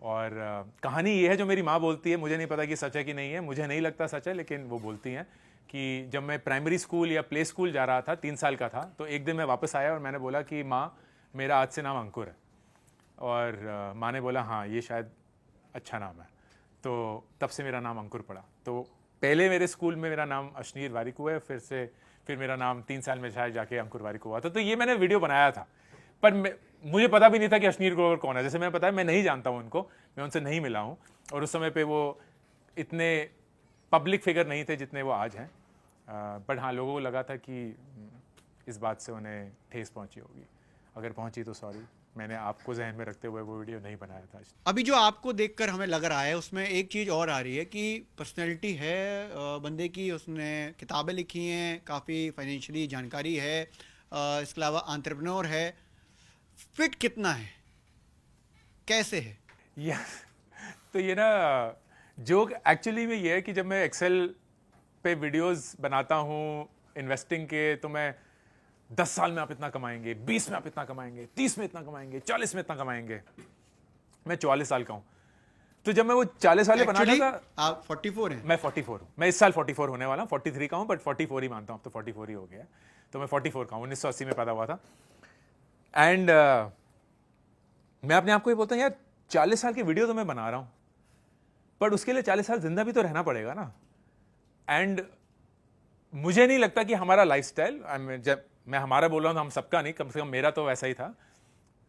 और कहानी ये है जो मेरी माँ बोलती है, मुझे नहीं पता कि सच है कि नहीं है, मुझे नहीं लगता सच है, लेकिन वो बोलती हैं कि जब मैं प्राइमरी स्कूल या प्ले स्कूल जा रहा था, 3 साल का था, तो एक दिन मैं वापस आया और मैंने बोला कि माँ मेरा आज से नाम अंकुर है। और माँ ने बोला हाँ ये शायद अच्छा नाम है। तो तब से मेरा नाम अंकुर पड़ा। तो पहले मेरे स्कूल में मेरा नाम अश्नीर वारिक हुआ है, फिर मेरा नाम 3 साल में शायद जाके अंकुर वारिक हुआ था। तो ये मैंने वीडियो बनाया था, पर मुझे पता भी नहीं था कि अश्नीर ग्रोवर कौन है। जैसे मैंने बताया मैं नहीं जानता हूँ उनको, मैं उनसे नहीं मिला हूँ, और उस समय पे वो इतने पब्लिक फिगर नहीं थे जितने वो आज हैं। बट हाँ, लोगों को लगा था कि इस बात से उन्हें ठेस पहुँची होगी। अगर पहुँची तो सॉरी, मैंने आपको जहन में रखते हुए वो वीडियो नहीं बनाया था। अभी जो आपको देखकर हमें लग रहा है उसमें एक चीज़ और आ रही है कि पर्सनैलिटी है बंदे की, उसने किताबें लिखी हैं, काफ़ी फाइनेंशियली जानकारी है, इसके अलावा एंटरप्रेन्योर है। फिट कितना है, कैसे है? या तो ये ना जोक एक्चुअली में ये है कि जब मैं एक्सेल पे वीडियोस बनाता हूँ इन्वेस्टिंग के, तो मैं 10 साल में आप इतना कमाएंगे, 20 में आप इतना कमाएंगे, 30 में इतना कमाएंगे, 40 में इतना कमाएंगे। मैं 44 साल का हूँ। तो जब मैं वो 40 वाले बना रहा था, आप 44 हैं? मैं 44 हूँ। मैं इस साल 44 होने वाला हूँ, 43 का हूँ, बट 44 ही मानता हूँ, अब तो 44 ही हो गया। तो मैं 44 का हूँ, 1980 में पैदा हुआ था। एंड मैं अपने आप को ये बोलता हूँ यार 40 साल की वीडियो तो मैं बना रहा हूँ, पर उसके लिए 40 साल जिंदा भी तो रहना पड़ेगा ना। एंड मुझे नहीं लगता कि हमारा लाइफस्टाइल, जब मैं हमारा बोल रहा हूँ तो हम सबका नहीं, कम से कम मेरा तो वैसा ही था,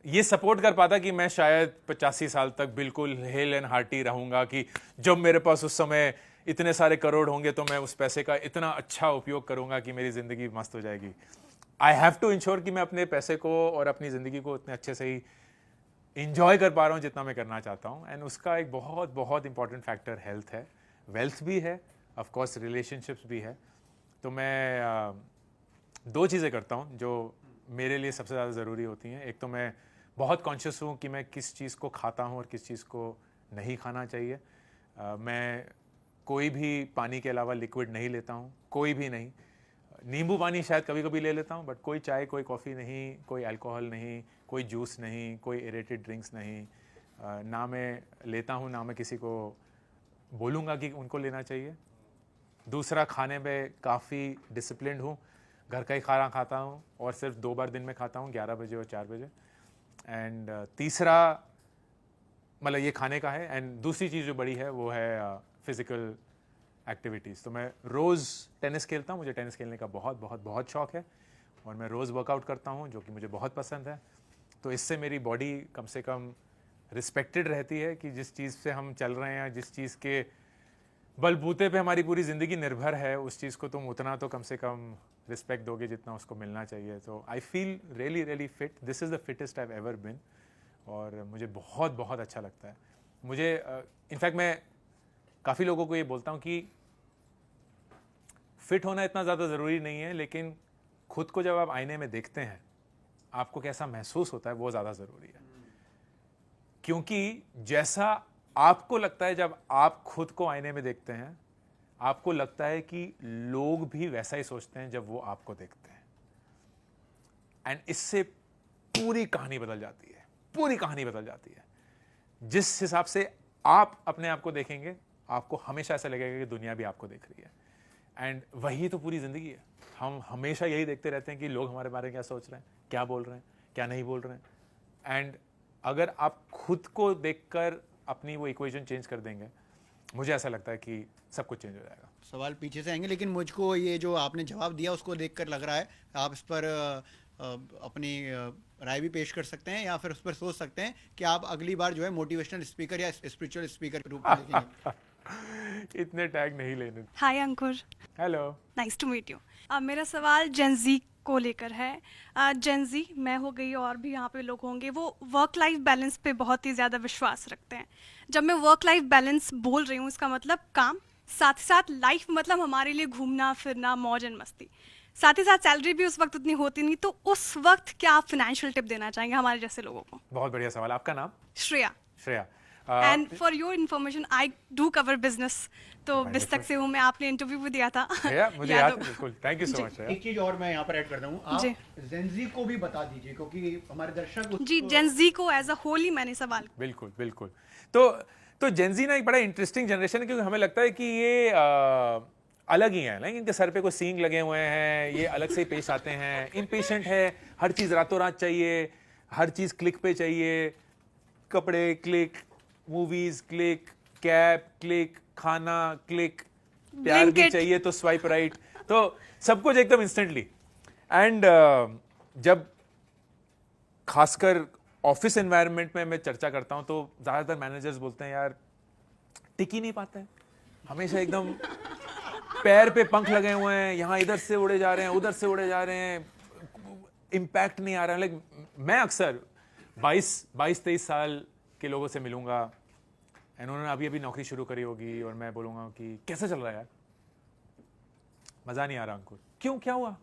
ये सपोर्ट कर पाता कि मैं शायद 85 साल तक बिल्कुल हेल एंड हार्टी रहूँगा, कि जब मेरे पास उस समय इतने सारे करोड़ होंगे तो मैं उस पैसे का इतना अच्छा उपयोग करूँगा कि मेरी ज़िंदगी मस्त हो जाएगी। आई हैव टू इंश्योर कि मैं अपने पैसे को और अपनी ज़िंदगी को इतने अच्छे से ही इंजॉय कर पा रहा हूँ जितना मैं करना चाहता हूँ। एंड उसका एक बहुत बहुत इंपॉर्टेंट फैक्टर हेल्थ है, वेल्थ भी है, ऑफ कोर्स रिलेशनशिप्स भी है। तो मैं 2 चीज़ें करता हूँ जो मेरे लिए सबसे ज़्यादा ज़रूरी होती हैं। एक तो मैं बहुत कॉन्शियस हूँ कि मैं किस चीज़ को खाता हूँ और किस चीज़ को नहीं खाना चाहिए। मैं कोई भी पानी के अलावा लिक्विड नहीं लेता हूँ, कोई भी नहीं। नींबू पानी शायद कभी कभी ले लेता हूँ, बट कोई चाय, कोई कॉफ़ी नहीं, कोई अल्कोहल नहीं, कोई जूस नहीं, कोई एरेटेड ड्रिंक्स नहीं। ना मैं लेता हूँ, ना मैं किसी को बोलूँगा कि उनको लेना चाहिए। दूसरा, खाने में काफ़ी डिसिप्लिन्ड हूँ, घर का ही खाना खाता हूँ और सिर्फ 2 बार दिन में खाता हूँ, 11 बजे और 4 बजे। एंड तीसरा, मतलब ये खाने का है। एंड दूसरी चीज़ जो बड़ी है वो है फिज़िकल एक्टिविटीज़। तो मैं रोज़ टेनिस खेलता हूँ, मुझे टेनिस खेलने का बहुत बहुत बहुत शौक़ है, और मैं रोज़ वर्कआउट करता हूँ जो कि मुझे बहुत पसंद है। तो इससे मेरी बॉडी कम से कम रिस्पेक्टेड रहती है कि जिस चीज़ से हम चल रहे हैं, जिस चीज़ के बलबूते पे हमारी पूरी ज़िंदगी निर्भर है, उस चीज़ को तुम उतना तो कम से कम रिस्पेक्ट दोगे जितना उसको मिलना चाहिए। तो I feel really really fit. This is the fittest I have ever बिन, और मुझे बहुत बहुत अच्छा लगता है। मुझे इनफैक्ट मैं काफ़ी लोगों को ये बोलता हूँ कि फिट होना इतना ज़्यादा ज़रूरी नहीं है, लेकिन खुद को जब आप आईने में देखते हैं आपको कैसा महसूस होता है वो ज़्यादा ज़रूरी है। क्योंकि जैसा आपको लगता है जब आप खुद को आईने में देखते हैं, आपको लगता है कि लोग भी वैसा ही सोचते हैं जब वो आपको देखते हैं। एंड इससे पूरी कहानी बदल जाती है, पूरी कहानी बदल जाती है। जिस हिसाब से आप अपने आप को देखेंगे, आपको हमेशा ऐसा लगेगा कि दुनिया भी आपको देख रही है। एंड वही तो पूरी ज़िंदगी है। हम हमेशा यही देखते रहते हैं कि लोग हमारे बारे में क्या सोच रहे हैं, क्या बोल रहे हैं, क्या नहीं बोल रहे हैं। एंड अगर आप खुद को देखकर अपनी वो इक्वेशन चेंज कर देंगे, मुझे ऐसा लगता है कि सब कुछ चेंज हो जाएगा। सवाल पीछे से आएंगे, लेकिन मुझको ये जो आपने जवाब दिया उसको देखकर लग रहा है आप इस पर अपनी राय भी पेश कर सकते हैं, या फिर उस पर सोच सकते हैं कि आप अगली बार जो है मोटिवेशनल स्पीकर या स्पिरिचुअल स्पीकर के रूप में देखेंगे। इतने टैग नहीं लेने। Hi Ankur, hello. Nice to meet you. अब मेरा सवाल जेंजी को लेकर है। जेंजी मैं हो गई और भी यहाँ पे लोग होंगे, वो वर्क लाइफ बैलेंस पे बहुत ही ज़्यादा विश्वास रखते हैं। जब मैं वर्क लाइफ बैलेंस बोल रही हूँ, इसका मतलब काम, साथ ही साथ लाइफ मतलब हमारे लिए घूमना फिरना, मौज एंड मस्ती, साथ ही साथ सैलरी भी उस वक्त उतनी होती नहीं। तो उस वक्त क्या आप फाइनेंशियल टिप देना चाहेंगे हमारे जैसे लोगों को? बहुत बढ़िया सवाल। आपका नाम? Shreya. Shreya. And for your information, I do cover business, तो बिस्तक से हूँ मैं, आपने इंटरव्यू भी दिया था। मुझे याद है बिल्कुल। Thank you so much. एक चीज और मैं यहाँ पर ऐड करता हूँ, आप जी। जेंजी को भी बता दीजिए, क्योंकि हमारे दर्शक जी, जेंजी को एज अ होल ही मैंने सवाल। बिल्कुल बिल्कुल। तो जेंजी ना एक बड़ा इंटरेस्टिंग जनरेशन है, क्योंकि हमें लगता है कि ये अलग ही है, इनके सर पे कोई सींग लगे हुए हैं, ये अलग से ही पेश आते हैं, इम्पेशेंट है, हर चीज़ रातों रात चाहिए, हर चीज़ क्लिक पे चाहिए, कपड़े click, movies click, cab click, खाना क्लिक, प्यार भी Blinkit। चाहिए तो स्वाइप राइट, तो सब कुछ एकदम इंस्टेंटली। एंड जब खासकर ऑफिस एनवायरनमेंट में मैं चर्चा करता हूं, तो ज़्यादातर मैनेजर्स बोलते हैं यार टिक ही नहीं पाता है, हमेशा एकदम पैर पे पंख लगे हुए हैं, यहाँ इधर से उड़े जा रहे हैं, उधर से उड़े जा रहे हैं, इम्पैक्ट नहीं आ रहा है। लाइक मैं अक्सर 22-23 साल के लोगों से मिलूंगा, एंड उन्होंने अभी नौकरी शुरू करी होगी, और मैं बोलूँगा कि कैसे चल रहा है यार, मज़ा नहीं आ रहा अंकुर। क्यों, क्या हुआ?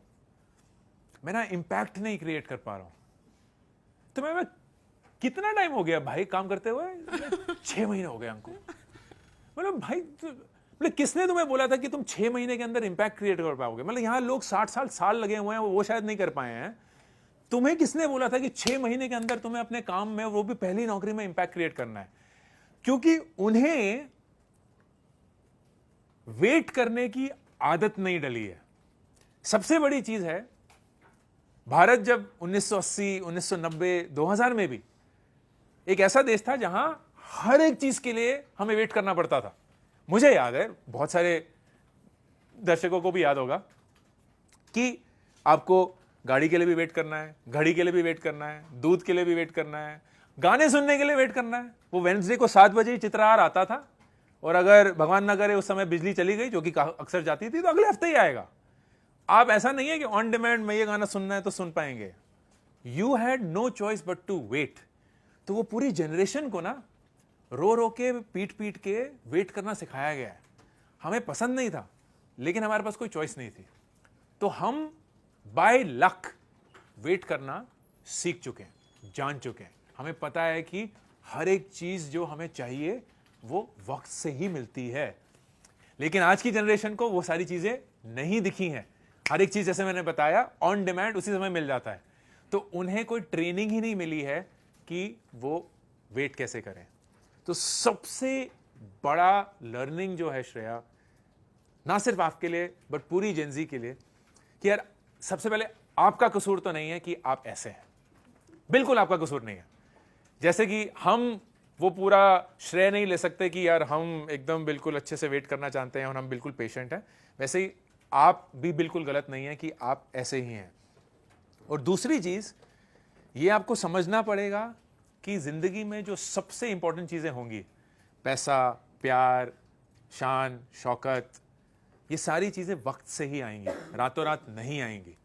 मैं ना इम्पैक्ट नहीं क्रिएट कर पा रहा हूँ। तो मैं कितना टाइम हो गया भाई काम करते हुए? 6 महीने हो गए अंकुर। मतलब भाई, मतलब किसने तुम्हें बोला था कि तुम 6 महीने के अंदर इम्पैक्ट क्रिएट कर पाओगे? मतलब यहाँ लोग 60 साल लगे हुए हैं, वो शायद नहीं कर पाए हैं। तुम्हें किसने बोला था कि 6 महीने के अंदर तुम्हें अपने काम में, वो भी पहली नौकरी में, इम्पैक्ट क्रिएट करना है? क्योंकि उन्हें वेट करने की आदत नहीं डली है। सबसे बड़ी चीज है, भारत जब 1980, 1990, 2000 में भी एक ऐसा देश था जहां हर एक चीज के लिए हमें वेट करना पड़ता था। मुझे याद है, बहुत सारे दर्शकों को भी याद होगा कि आपको गाड़ी के लिए भी वेट करना है, घड़ी के लिए भी वेट करना है, दूध के लिए भी वेट करना है, गाने सुनने के लिए वेट करना है। वो वेडनेसडे को 7 बजे चित्रहार आता था, और अगर भगवान ना करे उस समय बिजली चली गई, जो कि अक्सर जाती थी, तो अगले हफ्ते ही आएगा। आप ऐसा नहीं है कि ऑन डिमांड में ये गाना सुनना है तो सुन पाएंगे। You had no choice but to wait. तो वो पूरी जनरेशन को ना रो रो के, पीट पीट के वेट करना सिखाया गया है। हमें पसंद नहीं था, लेकिन हमारे पास कोई चॉइस नहीं थी, तो हम बाय लक वेट करना सीख चुके हैं, जान चुके हैं। हमें पता है कि हर एक चीज जो हमें चाहिए वो वक्त से ही मिलती है। लेकिन आज की जनरेशन को वो सारी चीजें नहीं दिखी हैं। हर एक चीज, जैसे मैंने बताया, ऑन डिमांड उसी समय मिल जाता है, तो उन्हें कोई ट्रेनिंग ही नहीं मिली है कि वो वेट कैसे करें। तो सबसे बड़ा लर्निंग जो है श्रेया, ना सिर्फ आपके लिए बट पूरी जेंजी के लिए, कि यार सबसे पहले आपका कसूर तो नहीं है कि आप ऐसे हैं, बिल्कुल आपका कसूर नहीं है। जैसे कि हम वो पूरा श्रेय नहीं ले सकते कि यार हम एकदम बिल्कुल अच्छे से वेट करना चाहते हैं और हम बिल्कुल पेशेंट हैं, वैसे ही आप भी बिल्कुल गलत नहीं है कि आप ऐसे ही हैं। और दूसरी चीज ये आपको समझना पड़ेगा कि जिंदगी में जो सबसे इंपॉर्टेंट चीजें होंगी, पैसा, प्यार, शान, शौकत, ये सारी चीजें वक्त से ही आएंगी, रातों रात नहीं आएंगी।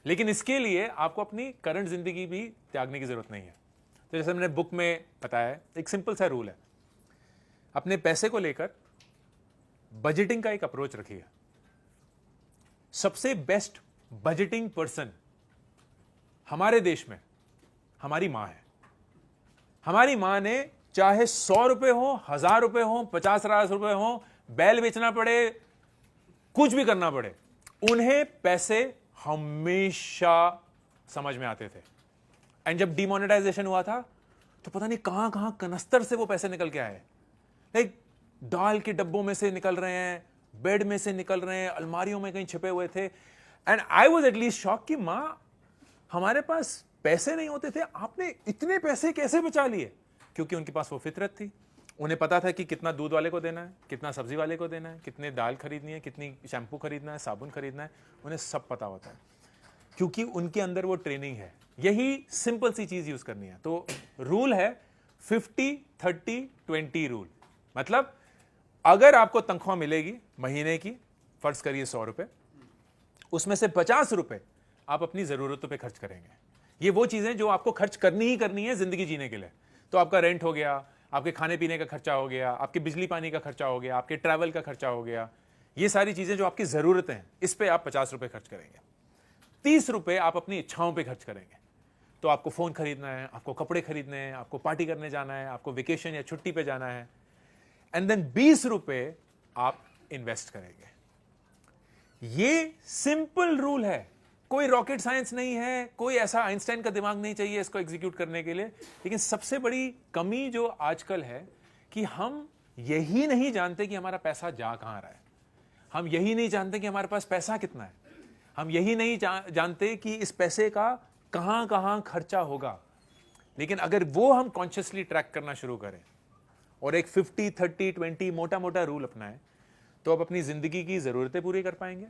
लेकिन इसके लिए आपको अपनी करंट जिंदगी भी त्यागने की जरूरत नहीं है। तो जैसे मैंने बुक में बताया, एक सिंपल सा रूल है, अपने पैसे को लेकर बजटिंग का एक अप्रोच रखिए। सबसे बेस्ट बजटिंग पर्सन हमारे देश में हमारी मां है। हमारी मां ने चाहे 100 रुपए हो, 1000 रुपए हो, 50,000 रुपए हो, बैल बेचना पड़े, कुछ भी करना पड़े, उन्हें पैसे हमेशा समझ में आते थे। एंड जब डिमोनेटाइजेशन हुआ था, तो पता नहीं कहां कहां कनस्तर से वो पैसे निकल के आए। लाइक दाल के डब्बों में से निकल रहे हैं, बेड में से निकल रहे हैं, अलमारियों में कहीं छिपे हुए थे। And I was at least shock कि माँ, हमारे पास पैसे नहीं होते थे, आपने इतने पैसे कैसे बचा लिए? क्योंकि उनके पास वो फितरत थी। उन्हें पता था कि कितना दूध वाले को देना है, कितना सब्जी वाले को देना है, कितने दाल खरीदनी है, कितनी शैम्पू खरीदना है, साबुन खरीदना है, उन्हें सब पता होता है, क्योंकि उनके अंदर वो ट्रेनिंग है। यही सिंपल सी चीज यूज करनी है। तो रूल है 50-30-20 रूल। मतलब अगर आपको तनख्वाह मिलेगी महीने की, फर्ज करिए 100 रुपए, उसमें से 50 रुपए आप अपनी जरूरतों पे खर्च करेंगे। ये वो चीजें जो आपको खर्च करनी ही करनी है जिंदगी जीने के लिए। तो आपका रेंट हो गया, आपके खाने पीने का खर्चा हो गया, आपके बिजली पानी का खर्चा हो गया, आपके ट्रैवल का खर्चा हो गया, ये सारी चीजें जो आपकी जरूरतें हैं, इस पे आप 50 रुपए खर्च करेंगे। 30 रुपए आप अपनी इच्छाओं पे खर्च करेंगे। तो आपको फोन खरीदना है, आपको कपड़े खरीदने हैं, आपको पार्टी करने जाना है, आपको वेकेशन या छुट्टी पे जाना है। एंड देन 20 रुपए आप इन्वेस्ट करेंगे। ये सिंपल रूल है, कोई रॉकेट साइंस नहीं है, कोई ऐसा आइंस्टाइन का दिमाग नहीं चाहिए इसको एग्जीक्यूट करने के लिए। लेकिन सबसे बड़ी कमी जो आजकल है कि हम यही नहीं जानते कि हमारा पैसा जा कहां रहा है। हम यही नहीं जानते कि हमारे पास पैसा कितना है। हम यही नहीं जानते कि इस पैसे का कहां कहां खर्चा होगा। लेकिन अगर वो हम कॉन्शियसली ट्रैक करना शुरू करें और एक 50-30-20 मोटा मोटा रूल अपनाएं, तो आप अपनी जिंदगी की जरूरतें पूरी कर पाएंगे,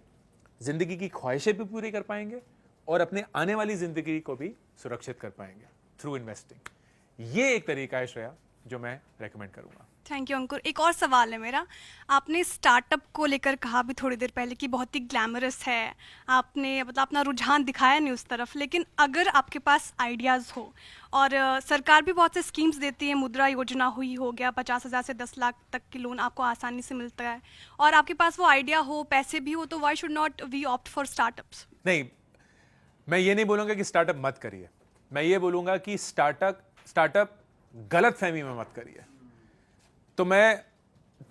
जिंदगी की ख्वाहिशें भी पूरी कर पाएंगे और अपने आने वाली जिंदगी को भी सुरक्षित कर पाएंगे थ्रू इन्वेस्टिंग। ये एक तरीका है श्रेया जो मैं रेकमेंड करूंगा। थैंक यू अंकुर। एक और सवाल है मेरा, आपने स्टार्टअप को लेकर कहा भी थोड़ी देर पहले कि बहुत ही ग्लैमरस है, आपने मतलब अपना रुझान दिखाया नहीं उस तरफ, लेकिन अगर आपके पास आइडियाज़ हो और सरकार भी बहुत से स्कीम्स देती है, मुद्रा योजना हुई हो गया, 50,000 से 10 लाख तक की लोन आपको आसानी से मिलता है, और आपके पास वो आइडिया हो, पैसे भी हो, तो why should not we opt for startups? नहीं, मैं ये नहीं बोलूंगा कि स्टार्टअप मत करिए, मैं ये बोलूंगा कि स्टार्टअप गलत फहमी में मत करिए। तो मैं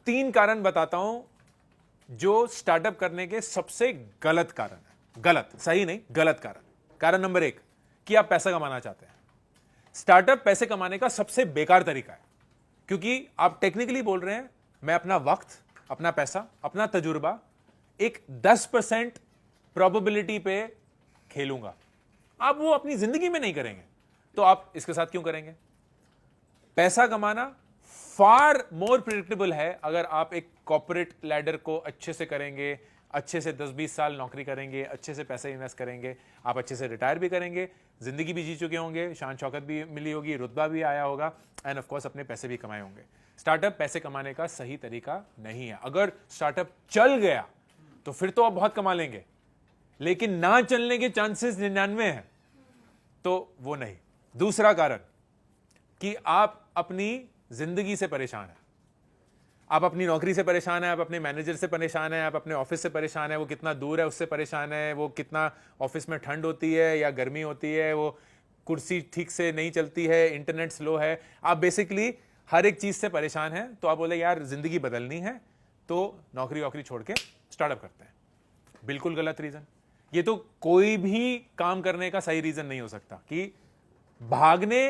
3 कारण बताता हूं जो स्टार्टअप करने के सबसे गलत कारण है। गलत, सही नहीं, गलत कारण। कारण नंबर 1 कि आप पैसा कमाना चाहते हैं। स्टार्टअप पैसे कमाने का सबसे बेकार तरीका है, क्योंकि आप टेक्निकली बोल रहे हैं मैं अपना वक्त, अपना पैसा, अपना तजुर्बा एक 10% प्रोबेबिलिटी पे खेलूंगा। आप वो अपनी जिंदगी में नहीं करेंगे, तो आप इसके साथ क्यों करेंगे? पैसा कमाना फार मोर प्रिडिक्टेबल है अगर आप एक कॉर्पोरेट लैडर को अच्छे से करेंगे, अच्छे से 10-20 साल नौकरी करेंगे, अच्छे से पैसे इन्वेस्ट करेंगे, आप अच्छे से रिटायर भी करेंगे, जिंदगी भी जी चुके होंगे, शान शौकत भी मिली होगी, रुतबा भी आया होगा, एंड ऑफ कोर्स अपने पैसे भी कमाए होंगे। स्टार्टअप पैसे कमाने का सही तरीका नहीं है। अगर स्टार्टअप चल गया तो फिर तो आप बहुत कमा लेंगे, लेकिन ना चलने के चांसेस 99 हैं, तो वो नहीं। दूसरा कारण कि आप अपनी जिंदगी से परेशान है, आप अपनी नौकरी से परेशान है, आप अपने मैनेजर से परेशान है, आप अपने ऑफिस से परेशान है, वो कितना दूर है उससे परेशान है, वो कितना ऑफिस में ठंड होती है या गर्मी होती है, वो कुर्सी ठीक से नहीं चलती है, इंटरनेट स्लो है, आप बेसिकली हर एक चीज से परेशान है। तो आप बोले यार जिंदगी बदलनी है, तो नौकरी वोकरी छोड़ के स्टार्टअप करते हैं। बिल्कुल गलत रीजन। ये तो कोई भी काम करने का सही रीजन नहीं हो सकता कि भागने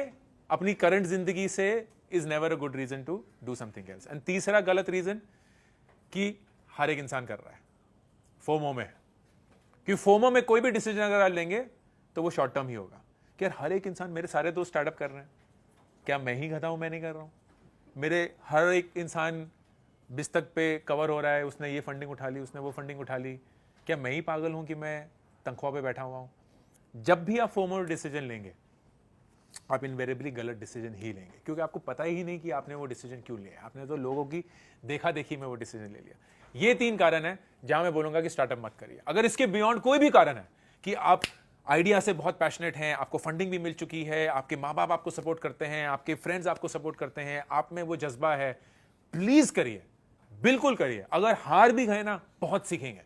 अपनी करंट जिंदगी से is never a good reason to do something else. And तीसरा गलत रीजन कि हर एक इंसान कर रहा है, फोमो में है। क्योंकि फोमो में कोई भी डिसीजन अगर आप लेंगे तो वो शॉर्ट टर्म ही होगा कि यार हर एक इंसान, मेरे सारे दोस्त स्टार्टअप कर रहे हैं, क्या मैं ही गधा हूं, मैं नहीं कर रहा हूं? मेरे हर एक इंसान बिस्तक पे कवर हो रहा है, उसने ये फंडिंग उठा ली, उसने वो फंडिंग उठा ली, क्या मैं ही पागल हूं कि मैं तनख्वाह पे बैठा हुआ हूं? जब भी आप फोमो डिसीजन लेंगे आप इनवेरेबली गलत डिसीजन ही लेंगे, क्योंकि आपको पता ही नहीं कि आपने वो डिसीजन क्यों लिया। आपने तो लोगों की देखा देखी में वो डिसीजन ले लिया। ये 3 कारण है जहां मैं बोलूंगा कि स्टार्टअप मत करिए। अगर इसके बियॉन्ड कोई भी कारण है कि आप आइडिया से बहुत पैशनेट हैं, आपको फंडिंग भी मिल चुकी है, आपके माँ बाप आपको सपोर्ट करते हैं, आपके फ्रेंड्स आपको सपोर्ट करते हैं, आप में वो जज्बा है, प्लीज करिए, बिल्कुल करिए। अगर हार भी गए ना, बहुत सीखेंगे,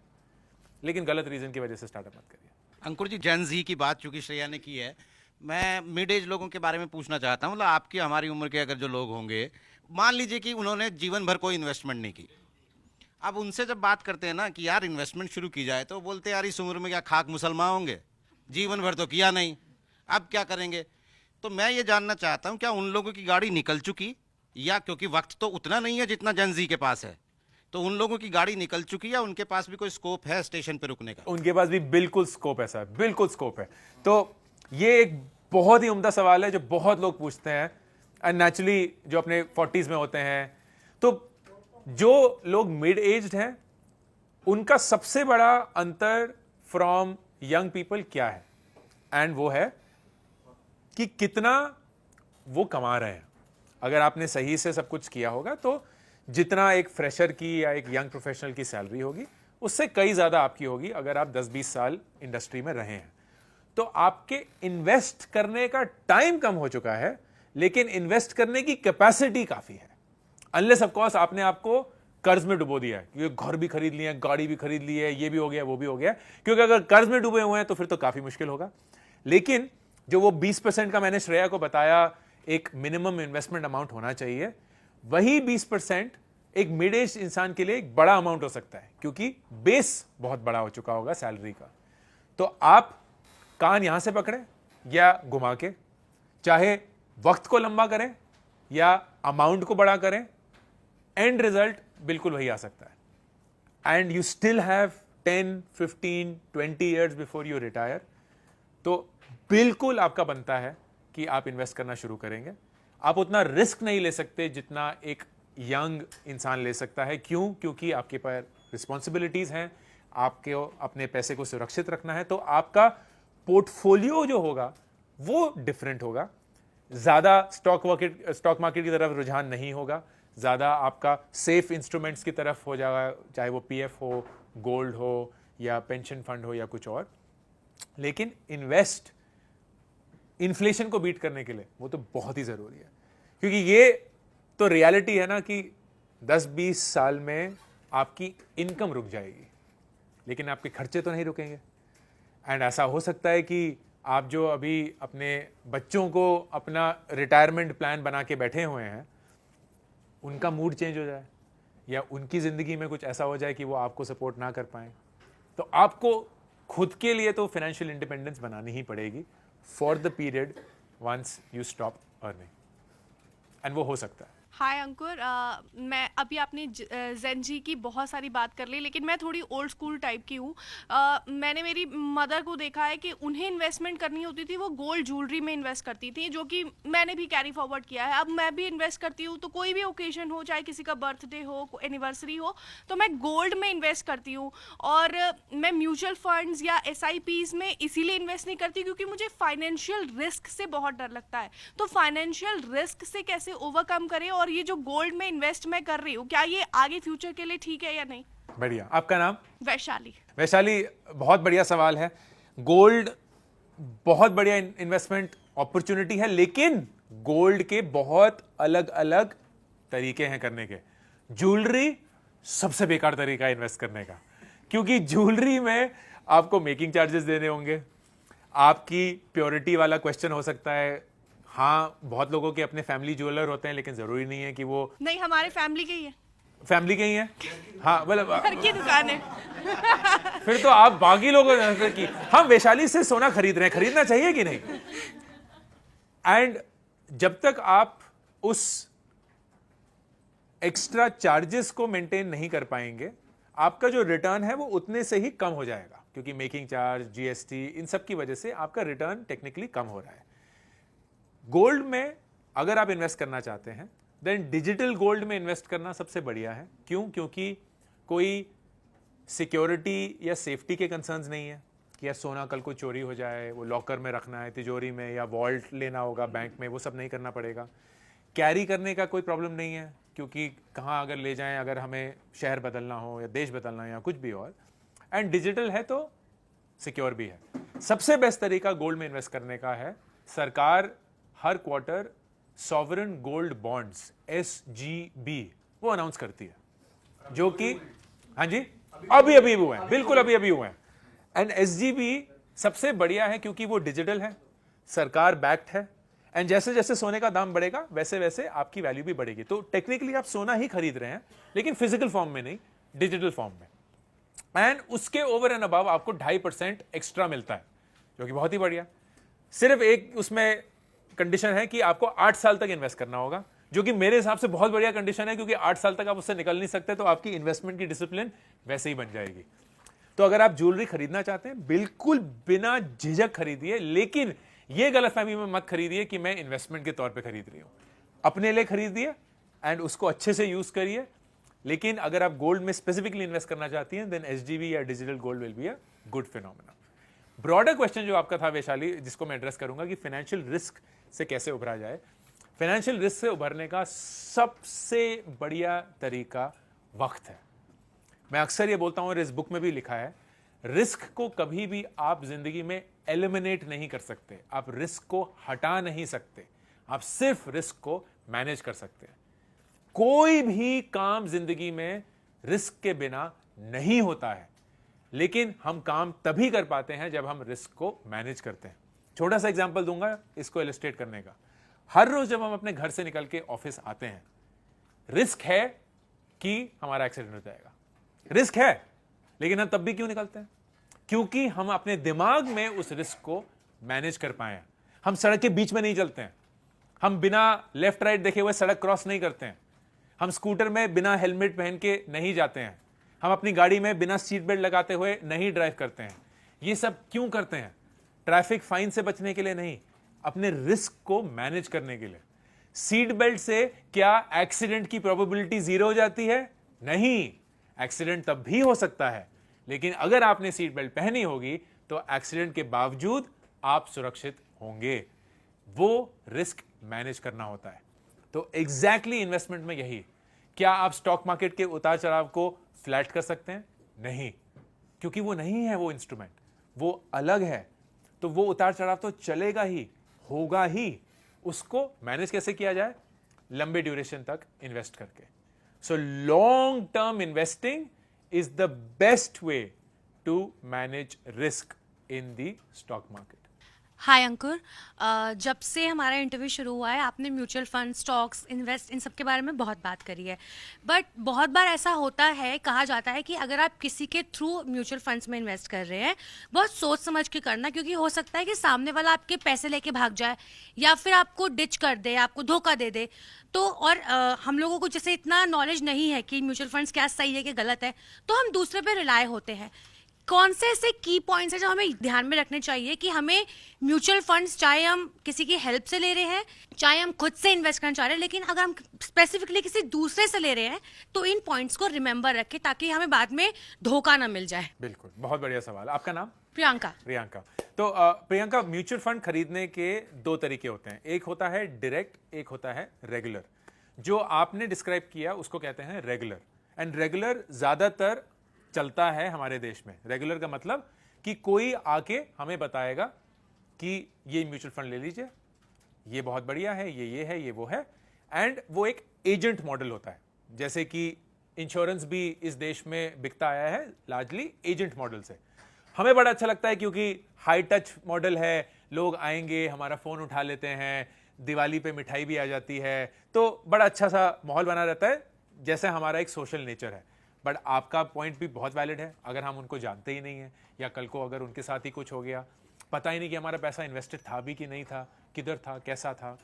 लेकिन गलत रीजन की वजह से स्टार्टअप मत करिए। अंकुर जी, जेन ज़ी की बात चूंकि श्रेया ने की है, मैं मिड एज लोगों के बारे में पूछना चाहता हूँ। मतलब आपकी हमारी उम्र के अगर जो लोग होंगे, मान लीजिए कि उन्होंने जीवन भर कोई इन्वेस्टमेंट नहीं की, अब उनसे जब बात करते हैं ना कि यार इन्वेस्टमेंट शुरू की जाए, तो बोलते हैं यार इस उम्र में क्या खाक मुसलमान होंगे, जीवन भर तो किया नहीं, अब क्या करेंगे? तो मैं ये जानना चाहता हूँ क्या उन लोगों की गाड़ी निकल चुकी, या क्योंकि वक्त तो उतना नहीं है जितना जेन ज़ी के पास है, तो उन लोगों की गाड़ी निकल चुकी है या उनके पास भी कोई स्कोप है स्टेशन पे रुकने का? उनके पास भी बिल्कुल स्कोप है सर, बिल्कुल स्कोप है। तो ये एक बहुत ही उम्दा सवाल है जो बहुत लोग पूछते हैं, एंड नेचुरली जो अपने 40s में होते हैं। तो जो लोग मिड एज्ड हैं उनका सबसे बड़ा अंतर फ्रॉम यंग पीपल क्या है, एंड वो है कि कितना वो कमा रहे हैं। अगर आपने सही से सब कुछ किया होगा तो जितना एक फ्रेशर की या एक यंग प्रोफेशनल की सैलरी होगी उससे कई ज्यादा आपकी होगी अगर आप 10-20 साल इंडस्ट्री में रहे हैं। तो आपके इन्वेस्ट करने का टाइम कम हो चुका है, लेकिन इन्वेस्ट करने की कैपेसिटी काफी है। अनलेस ऑफ कोर्स आपने आपको कर्ज में डुबो दिया है, क्योंकि घर भी खरीद लिया है, गाड़ी भी खरीद ली है, ये भी हो गया वो भी हो गया, क्योंकि अगर कर्ज में डूबे हुए हैं तो फिर तो काफी मुश्किल होगा। लेकिन जो वो 20% का मैंने श्रेया को बताया एक मिनिमम इन्वेस्टमेंट अमाउंट होना चाहिए, वही 20% एक मिड एज इंसान के लिए एक बड़ा अमाउंट हो सकता है, क्योंकि बेस बहुत बड़ा हो चुका होगा सैलरी का। तो आप कान यहां से पकड़े या घुमा के, चाहे वक्त को लंबा करें या अमाउंट को बड़ा करें, एंड रिजल्ट बिल्कुल वही आ सकता है। And you still have 10, 15, 20 years before you retire. तो बिल्कुल आपका बनता है कि आप इन्वेस्ट करना शुरू करेंगे। आप उतना रिस्क नहीं ले सकते जितना एक यंग इंसान ले सकता है। क्यों? क्योंकि आपके पास रिस्पॉन्सिबिलिटीज हैं, आपको अपने पैसे को सुरक्षित रखना है। तो आपका पोर्टफोलियो जो होगा वो डिफरेंट होगा। ज्यादा स्टॉक मार्केट की तरफ रुझान नहीं होगा, ज्यादा आपका सेफ इंस्ट्रूमेंट्स की तरफ हो जाएगा, चाहे वो पीएफ हो, गोल्ड हो या पेंशन फंड हो या कुछ और। लेकिन इन्वेस्ट इन्फ्लेशन को बीट करने के लिए वो तो बहुत ही जरूरी है, क्योंकि ये तो रियलिटी है ना कि 10-20 साल में आपकी इनकम रुक जाएगी, लेकिन आपके खर्चे तो नहीं रुकेंगे। एंड ऐसा हो सकता है कि आप जो अभी अपने बच्चों को अपना रिटायरमेंट प्लान बना के बैठे हुए हैं, उनका मूड चेंज हो जाए या उनकी ज़िंदगी में कुछ ऐसा हो जाए कि वो आपको सपोर्ट ना कर पाएँ। तो आपको खुद के लिए तो फाइनेंशियल इंडिपेंडेंस बनानी ही पड़ेगी for the period once you stop earning, and वो हो सकता है। हाय अंकुर, मैं अभी आपने जेन जी की बहुत सारी बात कर ली, लेकिन मैं थोड़ी ओल्ड स्कूल टाइप की हूँ। मैंने मेरी मदर को देखा है कि उन्हें इन्वेस्टमेंट करनी होती थी, वो गोल्ड ज्वेलरी में इन्वेस्ट करती थी, जो कि मैंने भी कैरी फॉरवर्ड किया है। अब मैं भी इन्वेस्ट करती हूँ, तो कोई भी ओकेजन हो, चाहे किसी का बर्थडे हो, एनिवर्सरी हो, तो मैं गोल्ड में इन्वेस्ट करती हूँ। और मैं म्यूचुअल फंड्स या SIPs में इसीलिए इन्वेस्ट नहीं करती क्योंकि मुझे फाइनेंशियल रिस्क से बहुत डर लगता है। तो फाइनेंशियल रिस्क से कैसे ओवरकम करें, और ये जो गोल्ड में इन्वेस्ट मैं कर रही हूँ, क्या ये आगे फ्यूचर के लिए ठीक है या नहीं? बढ़िया। आपका नाम? वैशाली। वैशाली, बहुत बढ़िया सवाल है। गोल्ड बहुत बढ़िया इन्वेस्टमेंट अपॉर्चुनिटी है, लेकिन गोल्ड के बहुत अलग अलग तरीके हैं करने के। ज्वेलरी सबसे बेकार तरीका है इन्वेस्ट करने का, क्योंकि ज्वेलरी में आपको मेकिंग चार्जेस देने होंगे, आपकी प्योरिटी वाला क्वेश्चन हो सकता है। हाँ, बहुत लोगों के अपने फैमिली ज्वेलर होते हैं, लेकिन जरूरी नहीं है कि वो नहीं, हमारे फैमिली के ही है। फैमिली के ही है। हाँ, मतलब घर की दुकान है। फिर तो आप बाकी लोगों की, हम वैशाली से सोना खरीद रहे हैं, खरीदना चाहिए कि नहीं? एंड जब तक आप उस एक्स्ट्रा चार्जेस को मेंटेन नहीं कर पाएंगे, आपका जो रिटर्न है वो उतने से ही कम हो जाएगा, क्योंकि मेकिंग चार्ज, GST, इन सब की वजह से आपका रिटर्न टेक्निकली कम हो रहा है। गोल्ड में अगर आप इन्वेस्ट करना चाहते हैं, देन डिजिटल गोल्ड में इन्वेस्ट करना सबसे बढ़िया है। क्यों? क्योंकि कोई सिक्योरिटी या सेफ्टी के कंसर्न्स नहीं है कि यार सोना कल को चोरी हो जाए, वो लॉकर में रखना है, तिजोरी में, या वॉल्ट लेना होगा बैंक में, वो सब नहीं करना पड़ेगा। कैरी करने का कोई प्रॉब्लम नहीं है, क्योंकि कहाँ अगर ले जाएं, अगर हमें शहर बदलना हो या देश बदलना हो या कुछ भी और। एंड डिजिटल है तो सिक्योर भी है। सबसे बेस्ट तरीका गोल्ड में इन्वेस्ट करने का है, सरकार हर quarter sovereign gold bonds SGB वो अनाउंस करती है, जो कि हाँ जी अभी हुए हैं, बिल्कुल अभी हुए हैं। एंड SGB सबसे बढ़िया है क्योंकि वो डिजिटल है, सरकार बैक्ड है, एंड जैसे जैसे सोने का दाम बढ़ेगा वैसे वैसे आपकी वैल्यू भी बढ़ेगी। तो टेक्निकली आप सोना ही खरीद रहे हैं, लेकिन फिजिकल फॉर्म में नहीं, डिजिटल फॉर्म में। एंड उसके ओवर एंड अबव आपको 2.5% एक्स्ट्रा मिलता है, जो कि बहुत ही बढ़िया। सिर्फ एक उसमें कंडीशन है कि आपको 8 साल तक इन्वेस्ट करना होगा, जो कि मेरे हिसाब से बहुत बढ़िया कंडीशन है, क्योंकि 8 साल तक आप उससे निकल नहीं सकते, तो आपकी इन्वेस्टमेंट की डिसिप्लिन वैसे ही बन जाएगी। तो अगर आप ज्वेलरी खरीदना चाहते हैं, बिल्कुल बिना झिझक खरीदिए, लेकिन यह गलतफहमी में मत खरीदिए कि मैं इन्वेस्टमेंट के तौर पे खरीद रही हूं। अपने लिए खरीदिए एंड उसको अच्छे से यूज करिए। लेकिन अगर आप गोल्ड में स्पेसिफिकली इन्वेस्ट करना चाहती हैं, देन एसजीवी या digital gold will be a good phenomena. Broader question जो आपका था वैशाली, जिसको मैं एड्रेस करूंगा कि फाइनेंशियल रिस्क से कैसे उभरा जाए। फाइनेंशियल रिस्क से उभरने का सबसे बढ़िया तरीका वक्त है। मैं अक्सर ये बोलता हूं और इस बुक में भी लिखा है, रिस्क को कभी भी आप जिंदगी में एलिमिनेट नहीं कर सकते, आप रिस्क को हटा नहीं सकते, आप सिर्फ रिस्क को मैनेज कर सकते हैं। कोई भी काम जिंदगी में रिस्क के बिना नहीं होता है, लेकिन हम काम तभी कर पाते हैं जब हम रिस्क को मैनेज करते हैं। छोटा सा एग्जांपल दूंगा इसको इलस्ट्रेट करने का। हर रोज जब हम अपने घर से निकल के ऑफिस आते हैं, रिस्क है कि हमारा एक्सीडेंट हो जाएगा, रिस्क है, लेकिन हम तब भी क्यों निकलते हैं? क्योंकि हम अपने दिमाग में उस रिस्क को मैनेज कर पाए हैं। हम सड़क के बीच में नहीं चलते हैं, हम बिना लेफ्ट राइट देखे हुए सड़क क्रॉस नहीं करते हैं, हम स्कूटर में बिना हेलमेट पहन के नहीं जाते हैं, हम अपनी गाड़ी में बिना सीट बेल्ट लगाते हुए नहीं ड्राइव करते हैं। ये सब क्यों करते हैं? ट्रैफिक फाइन से बचने के लिए नहीं, अपने रिस्क को मैनेज करने के लिए। सीट बेल्ट से क्या एक्सीडेंट की प्रोबेबिलिटी जीरो हो जाती है? नहीं, एक्सीडेंट तब भी हो सकता है, लेकिन अगर आपने सीट बेल्ट पहनी होगी तो एक्सीडेंट के बावजूद आप सुरक्षित होंगे। वो रिस्क मैनेज करना होता है। तो एग्जैक्टली इन्वेस्टमेंट में यही। क्या आप स्टॉक मार्केट के उतार चढ़ाव को फ्लैट कर सकते हैं? नहीं, क्योंकि वो नहीं है वो इंस्ट्रूमेंट, वो अलग है। तो वो उतार चढ़ाव तो चलेगा ही, होगा ही। उसको मैनेज कैसे किया जाए? लंबे ड्यूरेशन तक इन्वेस्ट करके। So long term investing is the best way to manage risk in the stock market. Hi Ankur, जब से हमारा इंटरव्यू शुरू हुआ है आपने म्यूचुअल फंड, स्टॉक्स, इन्वेस्ट, इन सब के बारे में बहुत बात करी है। बट बहुत बार ऐसा होता है, कहा जाता है कि अगर आप किसी के थ्रू म्यूचुअल फंड्स में इन्वेस्ट कर रहे हैं, बहुत सोच समझ के करना, क्योंकि हो सकता है कि सामने वाला आपके पैसे लेके भाग जाए या फिर आपको डिच कर दे, आपको धोखा दे दे। तो और हम लोगों को जैसे इतना नॉलेज नहीं है कि म्यूचुअल फंड्स क्या सही है कि गलत है, तो हम दूसरे पे रिलाय होते हैं। कौन से ऐसे की पॉइंट्स हैं जो हमें ध्यान में रखने चाहिए कि हमें म्यूचुअल फंड्स, चाहे हम किसी की हेल्प से ले रहे हैं, चाहे हम खुद से इन्वेस्ट करना चाह रहे हैं, लेकिन अगर हम स्पेसिफिकली किसी दूसरे से ले रहे हैं तो इन पॉइंट्स को रिमेंबर रखें ताकि हमें बाद में धोखा ना मिल जाए। बिल्कुल, बहुत बढ़िया सवाल। आपका नाम? प्रियंका। प्रियंका। तो प्रियंका, म्यूचुअल फंड खरीदने के दो तरीके होते हैं, एक होता है डायरेक्ट, एक होता है रेगुलर। जो आपने डिस्क्राइब किया उसको कहते हैं रेगुलर। एंड रेगुलर ज्यादातर चलता है हमारे देश में। रेगुलर का मतलब कि कोई आके हमें बताएगा कि ये म्यूचुअल फंड ले लीजिए, ये बहुत बढ़िया है, ये है, ये वो है। एंड वो एक एजेंट मॉडल होता है, जैसे कि इंश्योरेंस भी इस देश में बिकता आया है लार्जली एजेंट मॉडल से। हमें बड़ा अच्छा लगता है क्योंकि हाई टच मॉडल है, लोग आएंगे, हमारा फोन उठा लेते हैं, दिवाली पे मिठाई भी आ जाती है, तो बड़ा अच्छा सा माहौल बना रहता है, जैसे हमारा एक सोशल नेचर है। बट आपका पॉइंट भी बहुत वैलिड है। अगर हम उनको जानते ही नहीं है, या कल को अगर उनके साथ ही कुछ हो गया, पता ही नहीं कि हमारा पैसा इन्वेस्टेड था भी कि नहीं था, किधर था, कैसा था।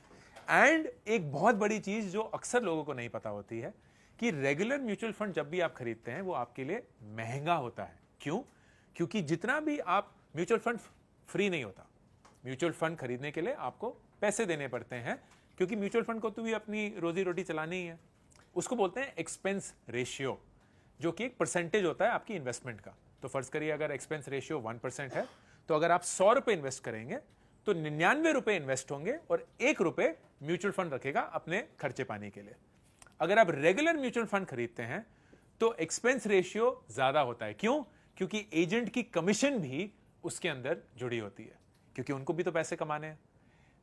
एंड एक बहुत बड़ी चीज जो अक्सर लोगों को नहीं पता होती है कि रेगुलर म्यूचुअल फंड जब भी आप खरीदते हैं वो आपके लिए महंगा होता है। क्यों? क्योंकि जितना भी आप, म्यूचुअल फंड फ्री नहीं होता। म्यूचुअल फंड खरीदने के लिए आपको पैसे देने पड़ते हैं, क्योंकि म्यूचुअल फंड को तो भी अपनी रोजी रोटी चलानी ही है। उसको बोलते हैं एक्सपेंस रेशियो, जो कि एक परसेंटेज होता है आपकी इन्वेस्टमेंट का। तो फर्ज करिए अगर एक्सपेंस रेशियो 1% है, तो अगर आप 100 रुपए इन्वेस्ट करेंगे तो 99 रुपए इन्वेस्ट होंगे और 1 रुपए म्यूचुअल फंड रखेगा अपने खर्चे पानी के लिए। अगर आप रेगुलर म्यूचुअल फंड खरीदते हैं तो एक्सपेंस रेशियो ज्यादा होता है। क्यों? क्योंकि एजेंट की कमीशन भी उसके अंदर जुड़ी होती है, क्योंकि उनको भी तो पैसे कमाने हैं।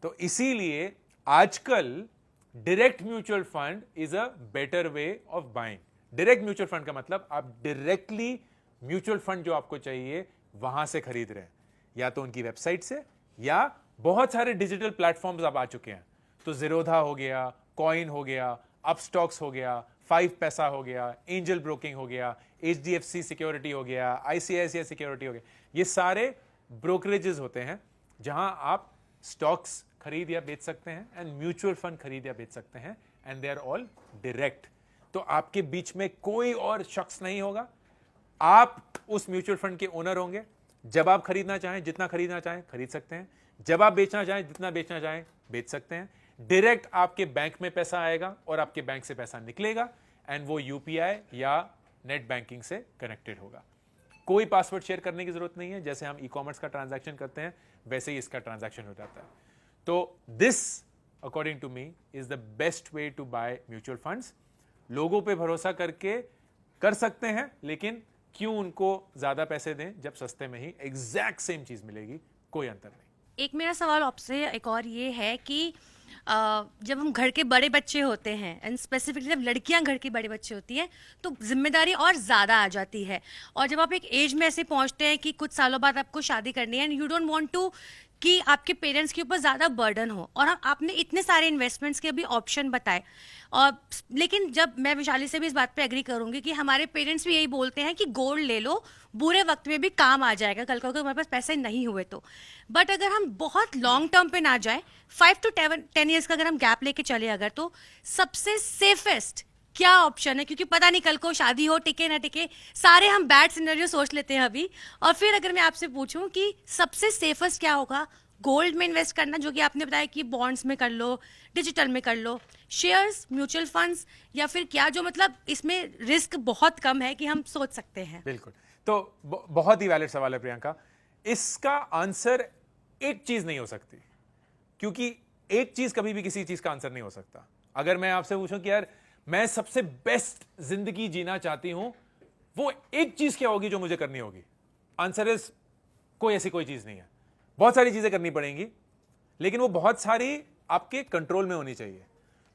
तो इसीलिए आजकल direct mutual fund is a better way of buying. Direct mutual fund का मतलब आप डायरेक्टली म्यूचुअल फंड जो आपको चाहिए वहां से खरीद रहे हैं, या तो उनकी वेबसाइट से, या बहुत सारे डिजिटल प्लेटफॉर्म्स अब आ चुके हैं। तो ज़ीरोधा हो गया, कॉइन हो गया, अपस्टॉक्स हो गया, 5 पैसा हो गया, एंजल ब्रोकिंग हो गया, HDFC सिक्योरिटी हो गया, ICICI सिक्योरिटी हो गया। ये सारे ब्रोकरेजेस होते हैं जहां आप स्टॉक्स खरीद या बेच सकते हैं एंड म्यूचुअल फंड खरीद या बेच सकते हैं। And they are all direct. तो आपके बीच में कोई और शख्स नहीं होगा, आप उस म्यूचुअल फंड के ओनर होंगे। जब आप खरीदना चाहें, जितना खरीदना चाहें खरीद सकते हैं, जब आप बेचना चाहें, जितना बेचना चाहें बेच सकते हैं। डायरेक्ट आपके बैंक में पैसा आएगा और आपके बैंक से पैसा निकलेगा एंड वो यूपीआई या नेट बैंकिंग से कनेक्टेड होगा। कोई पासवर्ड शेयर करने की जरूरत नहीं है। जैसे हम ई कॉमर्स का ट्रांजैक्शन करते हैं वैसे ही इसका ट्रांजैक्शन हो जाता है। तो this according to me is the best way to buy mutual funds. लोगों पे भरोसा करके कर सकते हैं, लेकिन क्यों उनको ज्यादा पैसे दें जब सस्ते में ही एग्जैक्ट सेम चीज मिलेगी, कोई अंतर नहीं। एक मेरा सवाल आपसे एक और ये है कि जब हम घर के बड़े बच्चे होते हैं एंड स्पेसिफिकली जब लड़कियां घर की बड़ी बच्ची होती हैं तो जिम्मेदारी और ज़्यादा आ जाती है, और जब आप एक एज में ऐसे पहुंचते हैं कि कुछ सालों बाद आपको शादी करनी है and you don't want to कि आपके पेरेंट्स के ऊपर ज़्यादा बर्डन हो, और आपने इतने सारे इन्वेस्टमेंट्स के भी ऑप्शन बताए, और लेकिन जब मैं विशाली से भी इस बात पे एग्री करूंगी कि हमारे पेरेंट्स भी यही बोलते हैं कि गोल्ड ले लो, बुरे वक्त में भी काम आ जाएगा, कल को अगर हमारे पास पैसे नहीं हुए तो। बट अगर हम बहुत लॉन्ग टर्म पे ना जाए, 5 to 10 ईयर्स का अगर हम गैप लेके चले अगर, तो सबसे सेफेस्ट क्या ऑप्शन है? क्योंकि पता नहीं कल को शादी हो, टिके ना टिके, सारे हम बैड सिनेरियो सोच लेते हैं अभी। और फिर अगर मैं आपसे पूछूं कि सबसे सेफेस्ट क्या होगा, गोल्ड में इन्वेस्ट करना जो कि आपने बताया कि बॉन्ड्स में कर लो, डिजिटल में कर लो, शेयर्स, म्यूचुअल फंड्स, या फिर क्या जो मतलब इसमें रिस्क बहुत कम है कि हम सोच सकते हैं? बिल्कुल, तो बहुत ही वैलिड सवाल है प्रियंका। इसका आंसर एक चीज नहीं हो सकती, क्योंकि एक चीज कभी भी किसी चीज का आंसर नहीं हो सकता। अगर मैं आपसे पूछूं कि यार मैं सबसे बेस्ट जिंदगी जीना चाहती हूं, वो एक चीज क्या होगी जो मुझे करनी होगी? आंसर इज कोई ऐसी कोई चीज नहीं है। बहुत सारी चीजें करनी पड़ेंगी, लेकिन वो बहुत सारी आपके कंट्रोल में होनी चाहिए।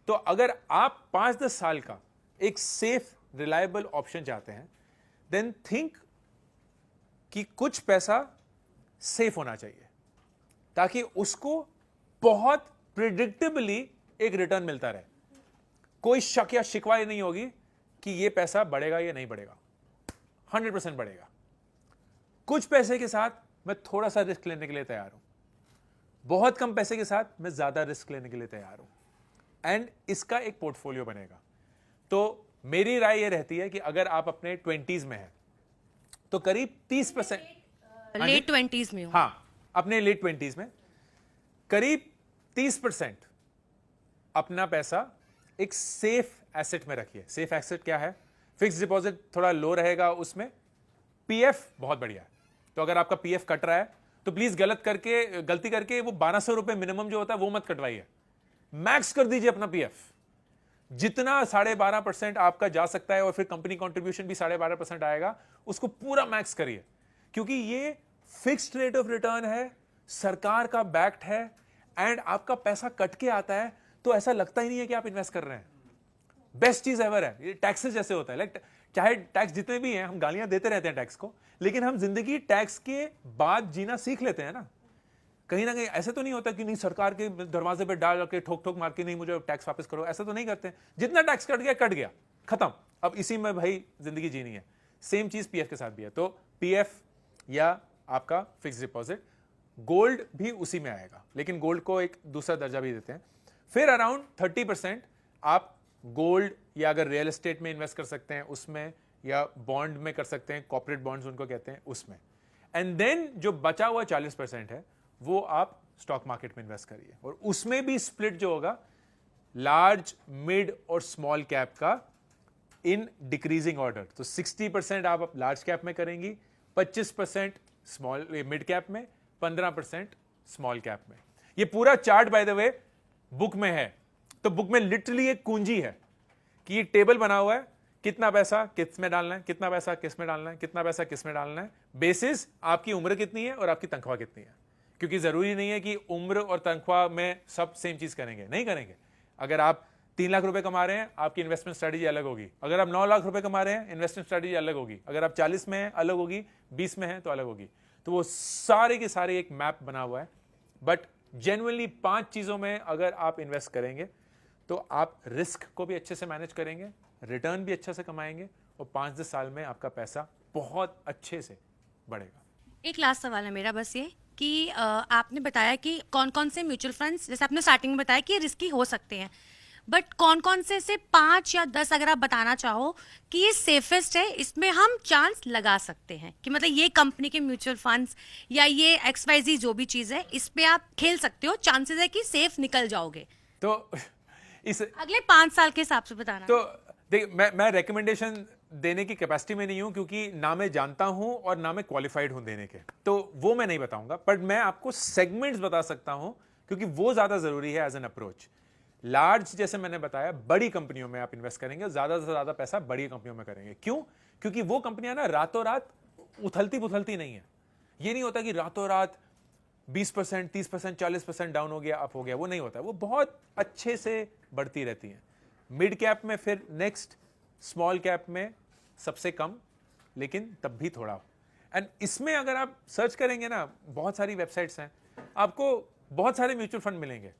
तो अगर आप 5-10 साल का एक सेफ रिलायबल ऑप्शन चाहते हैं, देन थिंक कि कुछ पैसा सेफ होना चाहिए ताकि उसको बहुत प्रिडिक्टेबली एक रिटर्न मिलता रहे। कोई शक या शिकवा नहीं होगी कि ये पैसा बढ़ेगा या नहीं बढ़ेगा, 100% बढ़ेगा। कुछ पैसे के साथ मैं थोड़ा सा रिस्क लेने के लिए तैयार हूं, बहुत कम पैसे के साथ मैं ज्यादा रिस्क लेने के लिए तैयार हूं, एंड इसका एक पोर्टफोलियो बनेगा। तो मेरी राय यह रहती है कि अगर आप अपने 20s में हैं तो करीब 30% लेट 20s में हो। हाँ, अपने लेट 20s में करीब 30% अपना पैसा एक सेफ एसेट में रखिए। सेफ एसेट क्या है? फिक्स डिपॉजिट थोड़ा लो रहेगा, उसमें पीएफ बहुत बढ़िया है। तो अगर आपका पीएफ कट रहा है तो प्लीज गलती करके वो 1200 रुपए मिनिमम जो होता है वो मत कटवाइए, मैक्स कर दीजिए अपना पीएफ। जितना 12.5% आपका जा सकता है, और फिर कंपनी कंट्रीब्यूशन भी 12.5% आएगा, उसको पूरा मैक्स करिए, क्योंकि ये फिक्स्ड रेट ऑफ रिटर्न है, सरकार का बैक्ड है, एंड आपका पैसा कट के आता है तो ऐसा लगता ही नहीं है कि आप इन्वेस्ट कर रहे हैं। बेस्ट चीज एवर है। ये टैक्सेस जैसे होता है, लाइक चाहे टैक्स जितने भी हैं, हम गालियां देते रहते हैं टैक्स को, लेकिन हम जिंदगी टैक्स के बाद जीना सीख लेते हैं ना। कहीं ना कहीं ऐसे तो नहीं होता कि नहीं सरकार के दरवाजे पे डाल के ठोक ठोक मार के नहीं मुझे टैक्स वापस करो, ऐसा तो नहीं करते। जितना टैक्स कट गया खत्म, अब इसी में भाई जिंदगी जीनी है। सेम चीज पीएफ के साथ भी है। तो पीएफ या आपका फिक्स डिपॉजिट, गोल्ड भी उसी में आएगा, लेकिन गोल्ड को एक दूसरा दर्जा भी देते हैं। फिर अराउंड 30% आप गोल्ड या अगर रियल एस्टेट में इन्वेस्ट कर सकते हैं उसमें, या बॉन्ड में कर सकते हैं, कॉर्पोरेट बॉन्ड्स उनको कहते हैं, उसमें। एंड देन जो बचा हुआ 40% है वो आप स्टॉक मार्केट में इन्वेस्ट करिए, और उसमें भी स्प्लिट जो होगा लार्ज, मिड और स्मॉल कैप का इन डिक्रीजिंग ऑर्डर। तो 60% आप लार्ज कैप में करेंगी, 25% स्मॉल मिड कैप में, 15% स्मॉल कैप में। ये पूरा chart by the way book में है। तो बुक में लिटरली एक कुंजी है कि ये टेबल बना हुआ है, कितना पैसा किस में डालना है, कितना पैसा किस में डालना है, कितना पैसा किस में डालना है, बेसिस आपकी उम्र कितनी है और आपकी तनख्वाह कितनी है। क्योंकि जरूरी नहीं है कि उम्र और तनख्वाह में सब सेम चीज करेंगे, नहीं करेंगे। अगर आप 3 लाख रुपए कमा रहे हैं, आपकी इन्वेस्टमेंट स्ट्रेटजी अलग होगी। अगर आप 9 लाख रुपए कमा रहे हैं, इन्वेस्टमेंट स्ट्रेटजी अलग होगी। अगर आप 40 में हैं अलग होगी, 20 में हैं तो अलग होगी। तो वो सारे के सारे एक मैप बना हुआ है। बट जेन्युइनली 5 चीजों में अगर आप इन्वेस्ट करेंगे तो आप रिस्क को भी अच्छे से मैनेज करेंगे, रिटर्न भी अच्छे से कमाएंगे, और 5-10 साल में आपका पैसा बहुत अच्छे से बढ़ेगा। एक लास्ट सवाल है मेरा बस ये कि आपने बताया कि कौन कौन से म्यूचुअल फंड्स, जैसे आपने स्टार्टिंग में बताया कि रिस्की हो सकते हैं, बट कौन कौन से 5 या 10 अगर आप बताना चाहो कि ये सेफेस्ट है, इसमें हम चांस लगा सकते हैं कि मतलब ये कंपनी के म्यूचुअल फंड्स या ये XYZ जो भी चीज़ है, इस पे आप खेल सकते हो, चांसेस है कि सेफ निकल जाओगे। तो इस अगले 5 साल के हिसाब से बताना। तो देख, मैं रिकमेंडेशन देने की कैपेसिटी में नहीं हूं, क्योंकि ना मैं जानता हूं और ना मैं क्वालिफाइड हूं देने के, तो वो मैं नहीं बताऊंगा। बट मैं आपको सेगमेंट्स बता सकता हूं, क्योंकि वो ज्यादा जरूरी है एज एन अप्रोच। लार्ज, जैसे मैंने बताया, बड़ी कंपनियों में आप इन्वेस्ट करेंगे, ज्यादा से ज्यादा पैसा बड़ी कंपनियों में करेंगे। क्यों? क्योंकि वो कंपनियां ना रातों रात उथलती पुथलती नहीं है। ये नहीं होता कि रातों रात 20%, 30%, 40% डाउन हो गया, अप हो गया, वो नहीं होता। वो बहुत अच्छे से बढ़ती रहती हैं। मिड कैप में फिर नेक्स्ट, स्मॉल कैप में सबसे कम, लेकिन तब भी थोड़ा। एंड इसमें अगर आप सर्च करेंगे ना, बहुत सारी वेबसाइट्स हैं, आपको बहुत सारे म्यूचुअल फंड मिलेंगे।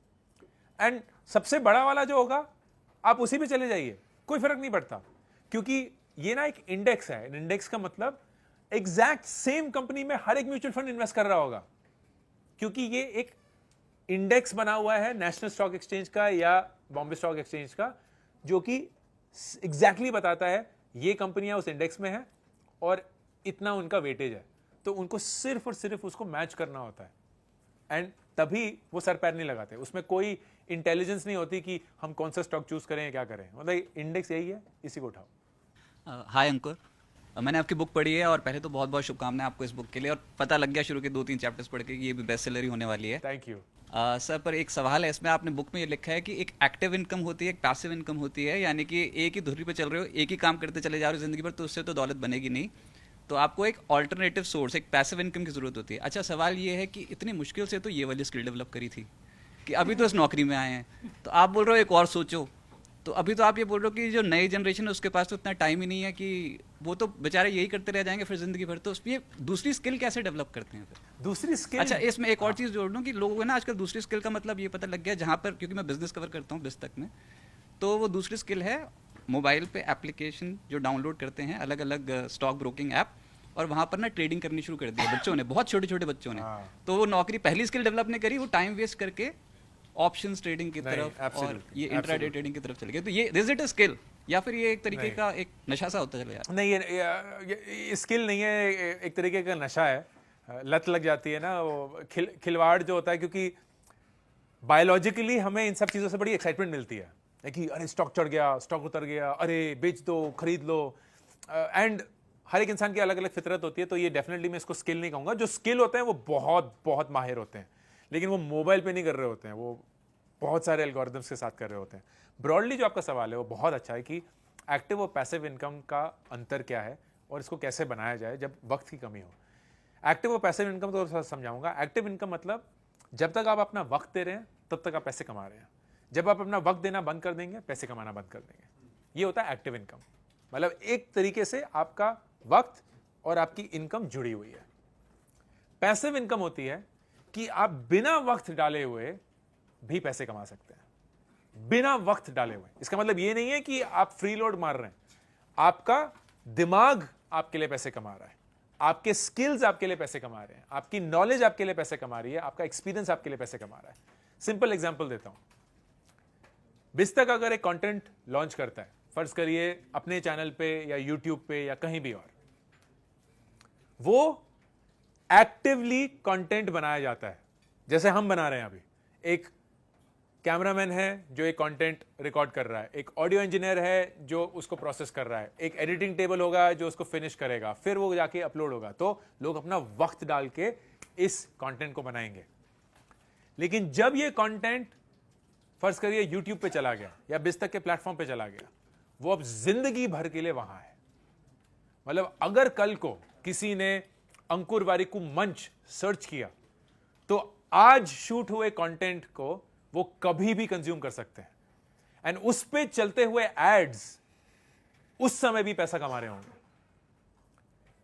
एंड सबसे बड़ा वाला जो होगा, आप उसी पे चले जाइए, कोई फर्क नहीं पड़ता, क्योंकि ये ना एक इंडेक्स है। इंडेक्स का मतलब एग्जैक्ट सेम कंपनी में हर एक म्यूचुअल फंड इन्वेस्ट कर रहा होगा, क्योंकि ये एक इंडेक्स बना हुआ है नेशनल स्टॉक एक्सचेंज का या बॉम्बे स्टॉक एक्सचेंज का, जो कि एग्जैक्टली बताता है ये कंपनियां उस इंडेक्स में है और इतना उनका वेटेज है। तो उनको सिर्फ और सिर्फ उसको मैच करना होता है, एंड तभी वो सर पैर नहीं लगाते। उसमें कोई इंटेलिजेंस नहीं होती कि हम कौन सा स्टॉक चूज करें, क्या करें। मतलब इंडेक्स यही है, इसी को उठाओ। हाय अंकुर, मैंने आपकी बुक पढ़ी है और पहले तो बहुत बहुत शुभकामनाएं आपको इस बुक के लिए, और पता लग गया शुरू के 2-3 चैप्टर्स पढ़ के कि ये भी बेस्ट सेलर ही होने वाली है। Thank you. सर, पर एक सवाल है इसमें, आपने बुक में ये लिखा है कि एक एक्टिव इनकम होती है, एक पैसिव इनकम होती है, यानी कि एक ही धुरी पे चल रहे हो, एक ही काम करते चले जा रहे हो जिंदगी भर, तो उससे तो दौलत बनेगी नहीं, तो आपको एक ऑल्टरनेटिव सोर्स, एक पैसिव इनकम की जरूरत होती है। अच्छा, सवाल ये है कि इतनी मुश्किल से तो ये वाली स्किल डेवलप करी थी कि अभी तो इस नौकरी में आए हैं, तो आप बोल रहे हो एक और सोचो, तो अभी तो आप ये बोल रहे हो कि जो नई जनरेशन है उसके पास तो इतना टाइम ही नहीं है, कि वो तो बेचारे यही करते रह जाएंगे फिर जिंदगी भर। तो ये दूसरी स्किल कैसे डेवलप करते हैं फिर? दूसरी स्किल, अच्छा, इसमें एक और चीज़ जोड़ दूं कि लोगों को ना आजकल दूसरी स्किल का मतलब ये पता लग गया, जहाँ पर, क्योंकि मैं बिजनेस कवर करता हूँ बिजतक में, तो वो दूसरी स्किल है मोबाइल पे एप्लीकेशन जो डाउनलोड करते हैं, अलग अलग स्टॉक ब्रोकिंग ऐप, और वहाँ पर ना ट्रेडिंग करनी शुरू कर दी बच्चों ने, बहुत छोटे छोटे बच्चों ने। तो वो नौकरी, पहली स्किल डेवलप नहीं करी, वो टाइम वेस्ट करके ऑप्शंस ट्रेडिंग की तरफ और ये इंट्राडे ट्रेडिंग की तरफ चले गए। तो ये इज इट अ स्किल, या फिर ये एक तरीके का एक नशा सा होता चला जाता? नहीं, ये स्किल नहीं है, एक तरीके का नशा है। लत लग जाती है ना, वो खिलवाड़ जो होता है, क्योंकि बायोलॉजिकली हमें इन सब चीज़ों से बड़ी एक्साइटमेंट मिलती है कि अरे स्टॉक चढ़ गया, स्टॉक उतर गया, अरे बेच दो, खरीद लो। एंड हर एक इंसान की अलग अलग फितरत होती है, तो ये डेफिनेटली मैं इसको स्किल नहीं कहूँगा। जो स्किल होते हैं वो बहुत बहुत माहिर होते हैं, लेकिन वो मोबाइल पे नहीं कर रहे होते हैं, वो बहुत सारे एल्गोरिथम्स के साथ कर रहे होते हैं। ब्रॉडली जो आपका सवाल है वो बहुत अच्छा है कि एक्टिव और पैसिव इनकम का अंतर क्या है और इसको कैसे बनाया जाए जब वक्त की कमी हो। एक्टिव और पैसिव इनकम तो थोड़ा समझाऊंगा। एक्टिव इनकम मतलब जब तक आप अपना वक्त दे रहे हैं तब तक आप पैसे कमा रहे हैं। जब आप अपना वक्त देना बंद कर देंगे, पैसे कमाना बंद कर देंगे। ये होता है एक्टिव इनकम। मतलब एक तरीके से आपका वक्त और आपकी इनकम जुड़ी हुई है। पैसिव इनकम होती है कि आप बिना वक्त डाले हुए भी पैसे कमा सकते हैं, बिना वक्त डाले हुए। इसका मतलब ये नहीं है कि आप फ्री लोड मार रहे हैं, आपका दिमाग आपके लिए पैसे कमा रहा है, आपके स्किल्स आपके लिए पैसे कमा रहे हैं, आपकी नॉलेज आपके लिए पैसे कमा रही है, आपका एक्सपीरियंस आपके लिए पैसे कमा रहा है। सिंपल एग्जांपल देता हूं। बिजतक अगर एक कंटेंट लॉन्च करता है, फर्ज करिए अपने चैनल पे या यूट्यूब पे या कहीं भी और, वो एक्टिवली कंटेंट बनाया जाता है, जैसे हम बना रहे हैं अभी। एक कैमरामैन है जो एक कंटेंट रिकॉर्ड कर रहा है, एक ऑडियो इंजीनियर है जो उसको प्रोसेस कर रहा है, एक एडिटिंग टेबल होगा जो उसको फिनिश करेगा, फिर वो जाके अपलोड होगा। तो लोग अपना वक्त डाल के इस कंटेंट को बनाएंगे। लेकिन जब ये कंटेंट फर्ज करिए यूट्यूब पे चला गया या बिजतक के प्लेटफॉर्म पे चला गया, वो अब जिंदगी भर के लिए वहां है। मतलब अगर कल को किसी ने अंकुर वारिकू मंच सर्च किया तो आज शूट हुए कंटेंट को वो कभी भी कंज्यूम कर सकते हैं, एंड उस पे चलते हुए एड्स उस समय भी पैसा कमा रहे होंगे,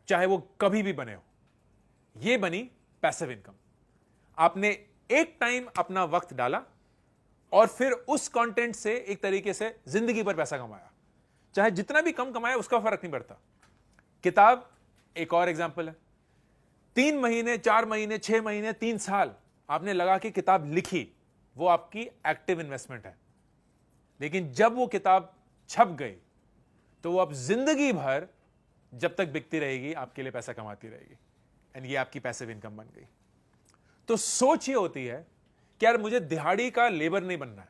चाहे वो कभी भी बने हो। ये बनी पैसिव इनकम। आपने एक टाइम अपना वक्त डाला और फिर उस कंटेंट से एक तरीके से जिंदगी भर पैसा कमाया, चाहे जितना भी कम कमाया उसका फर्क नहीं पड़ता। किताब एक और एग्जांपल है। 3 महीने, 4 महीने, 6 महीने, 3 साल आपने लगा के किताब लिखी, वो आपकी एक्टिव इन्वेस्टमेंट है। लेकिन जब वो किताब छप गई तो वो अब जिंदगी भर जब तक बिकती रहेगी आपके लिए पैसा कमाती रहेगी, एंड ये आपकी पैसिव इनकम बन गई। तो सोच ये होती है कि यार मुझे दिहाड़ी का लेबर नहीं बनना है,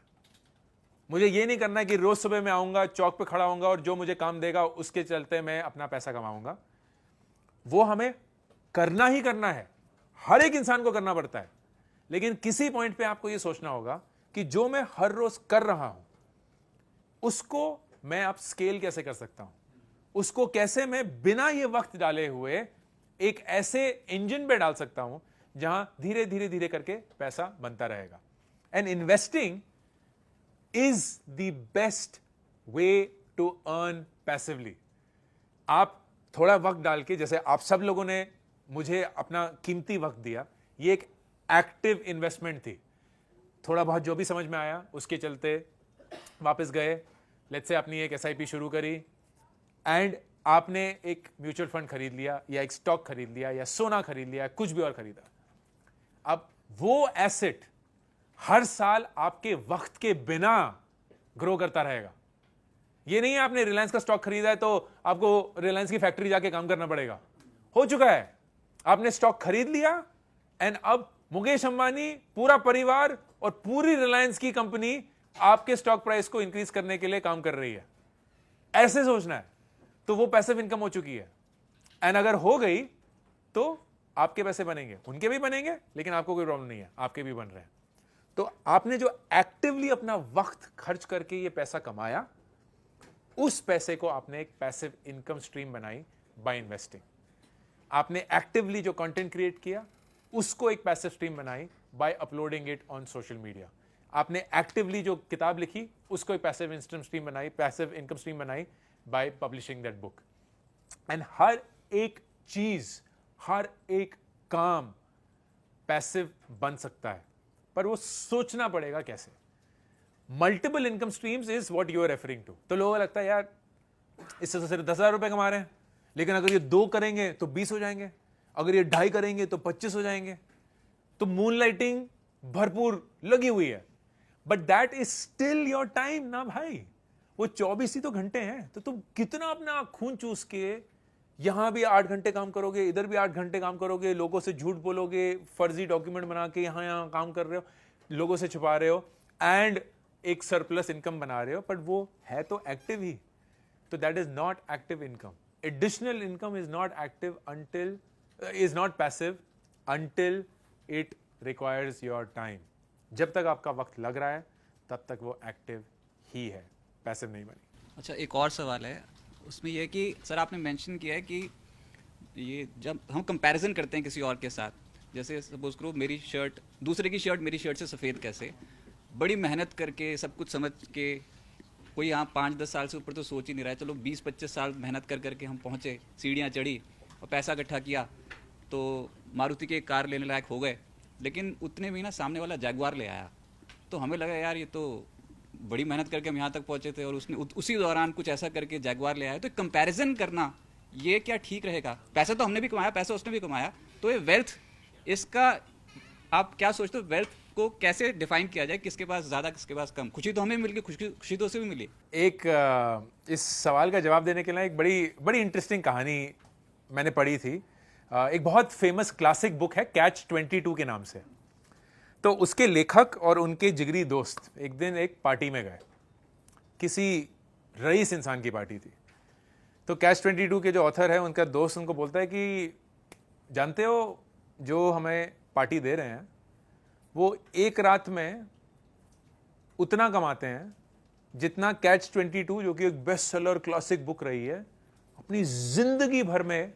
मुझे ये नहीं करना है कि रोज सुबह मैं आऊंगा, चौक पे खड़ा होऊंगा और जो मुझे काम देगा उसके चलते मैं अपना पैसा कमाऊंगा। वो हमें करना ही करना है, हर एक इंसान को करना पड़ता है, लेकिन किसी पॉइंट पे आपको ये सोचना होगा कि जो मैं हर रोज कर रहा हूं उसको मैं अब स्केल कैसे कर सकता हूं, उसको कैसे मैं बिना ये वक्त डाले हुए एक ऐसे इंजन पे डाल सकता हूं जहां धीरे धीरे धीरे करके पैसा बनता रहेगा। And investing is the best way to earn passively. आप थोड़ा वक्त डाल के, जैसे आप सब लोगों ने मुझे अपना कीमती वक्त दिया, ये एक एक्टिव इन्वेस्टमेंट थी। थोड़ा बहुत जो भी समझ में आया उसके चलते वापस गए, लेट्स से अपनी एक एसआईपी शुरू करी, एंड आपने एक म्यूचुअल फंड खरीद लिया या एक स्टॉक खरीद लिया या सोना खरीद लिया, कुछ भी और खरीदा। अब वो एसेट हर साल आपके वक्त के बिना ग्रो करता रहेगा। ये नहीं है आपने रिलायंस का स्टॉक खरीदा है तो आपको रिलायंस की फैक्ट्री जाके काम करना पड़ेगा। हो चुका है, आपने स्टॉक खरीद लिया एंड अब मुकेश अंबानी, पूरा परिवार और पूरी रिलायंस की कंपनी आपके स्टॉक प्राइस को इंक्रीज करने के लिए काम कर रही है। ऐसे सोचना है, तो वो पैसिव इनकम हो चुकी है। एंड अगर हो गई तो आपके पैसे बनेंगे, उनके भी बनेंगे, लेकिन आपको कोई प्रॉब्लम नहीं है, आपके भी बन रहे हैं। तो आपने जो एक्टिवली अपना वक्त खर्च करके ये पैसा कमाया, उस पैसे को आपने एक पैसिव इनकम स्ट्रीम बनाई बाय इन्वेस्टिंग। आपने एक्टिवली जो कंटेंट क्रिएट किया उसको एक पैसिव स्ट्रीम बनाई by uploading it on social media. आपने एक्टिवली जो किताब लिखी उसको एक पैसिव इनकम स्ट्रीम बनाई, पैसिव इनकम स्ट्रीम बनाई by publishing that book. And हर एक चीज, हर एक काम पैसिव बन सकता है, पर वो सोचना पड़ेगा कैसे। Multiple income streams is what you are referring to. तो लोगों को लगता है यार इससे तो सिर्फ 10,000 रुपए कमा रहे हैं, लेकिन अगर ये 2 करेंगे तो 20 हो जाएंगे, अगर ये 2.5 करेंगे तो 25 हो जाएंगे। तो मूनलाइटिंग भरपूर लगी हुई है, but that is still your time ना भाई। वो 24 ही तो घंटे हैं, तो तुम कितना अपना खून चूस के यहां भी 8 घंटे काम करोगे, इधर भी 8 घंटे काम करोगे, लोगों से झूठ बोलोगे, फर्जी डॉक्यूमेंट बना के यहां काम कर रहे हो, लोगों से छुपा रहे हो एंड एक सरप्लस इनकम बना रहे हो, बट वो है तो एक्टिव ही। तो that is not active income. Additional income is not active until is not passive until it requires your time। जब तक आपका वक्त लग रहा है तब तक वो एक्टिव ही है, पैसिव नहीं बनी। अच्छा, एक और सवाल है उसमें यह कि सर आपने मेंशन किया है कि ये जब हम कंपैरिजन करते हैं किसी और के साथ, जैसे सपोज करो मेरी शर्ट, दूसरे की शर्ट मेरी शर्ट से सफ़ेद कैसे, बड़ी मेहनत करके सब कुछ समझ के, कोई यहाँ 5-10 साल से ऊपर तो सोच ही नहीं रहा है, चलो 20-25 साल मेहनत कर करके हम पहुँचे, सीढ़ियाँ चढ़ी और पैसा इकट्ठा किया तो मारुति की एक कार लेने लायक हो गए, लेकिन उतने में ना सामने वाला जैगवार ले आया, तो हमें लगा यार ये तो बड़ी मेहनत करके हम यहाँ तक पहुँचे थे और उसने उसी दौरान कुछ ऐसा करके जैगवार ले आया। तो कंपैरिजन करना ये क्या ठीक रहेगा? पैसा तो हमने भी कमाया, पैसा उसने भी कमाया, तो ये वेल्थ, इसका आप क्या सोचते हो? वेल्थ को कैसे डिफाइन किया जाए, किसके पास ज़्यादा किसके पास कम? खुशी तो हमें मिल गई, खुशी तो उसे भी मिली। एक इस सवाल का जवाब देने के लिए एक बड़ी इंटरेस्टिंग कहानी मैंने पढ़ी थी। एक बहुत फेमस क्लासिक बुक है कैच 22 के नाम से। तो उसके लेखक और उनके जिगरी दोस्त एक दिन एक पार्टी में गए, किसी रईस इंसान की पार्टी थी। तो कैच 22 के जो ऑथर है उनका दोस्त उनको बोलता है कि जानते हो जो हमें पार्टी दे रहे हैं वो एक रात में उतना कमाते हैं जितना कैच 22 जो कि एक बेस्ट सेलर क्लासिक बुक रही है अपनी जिंदगी भर में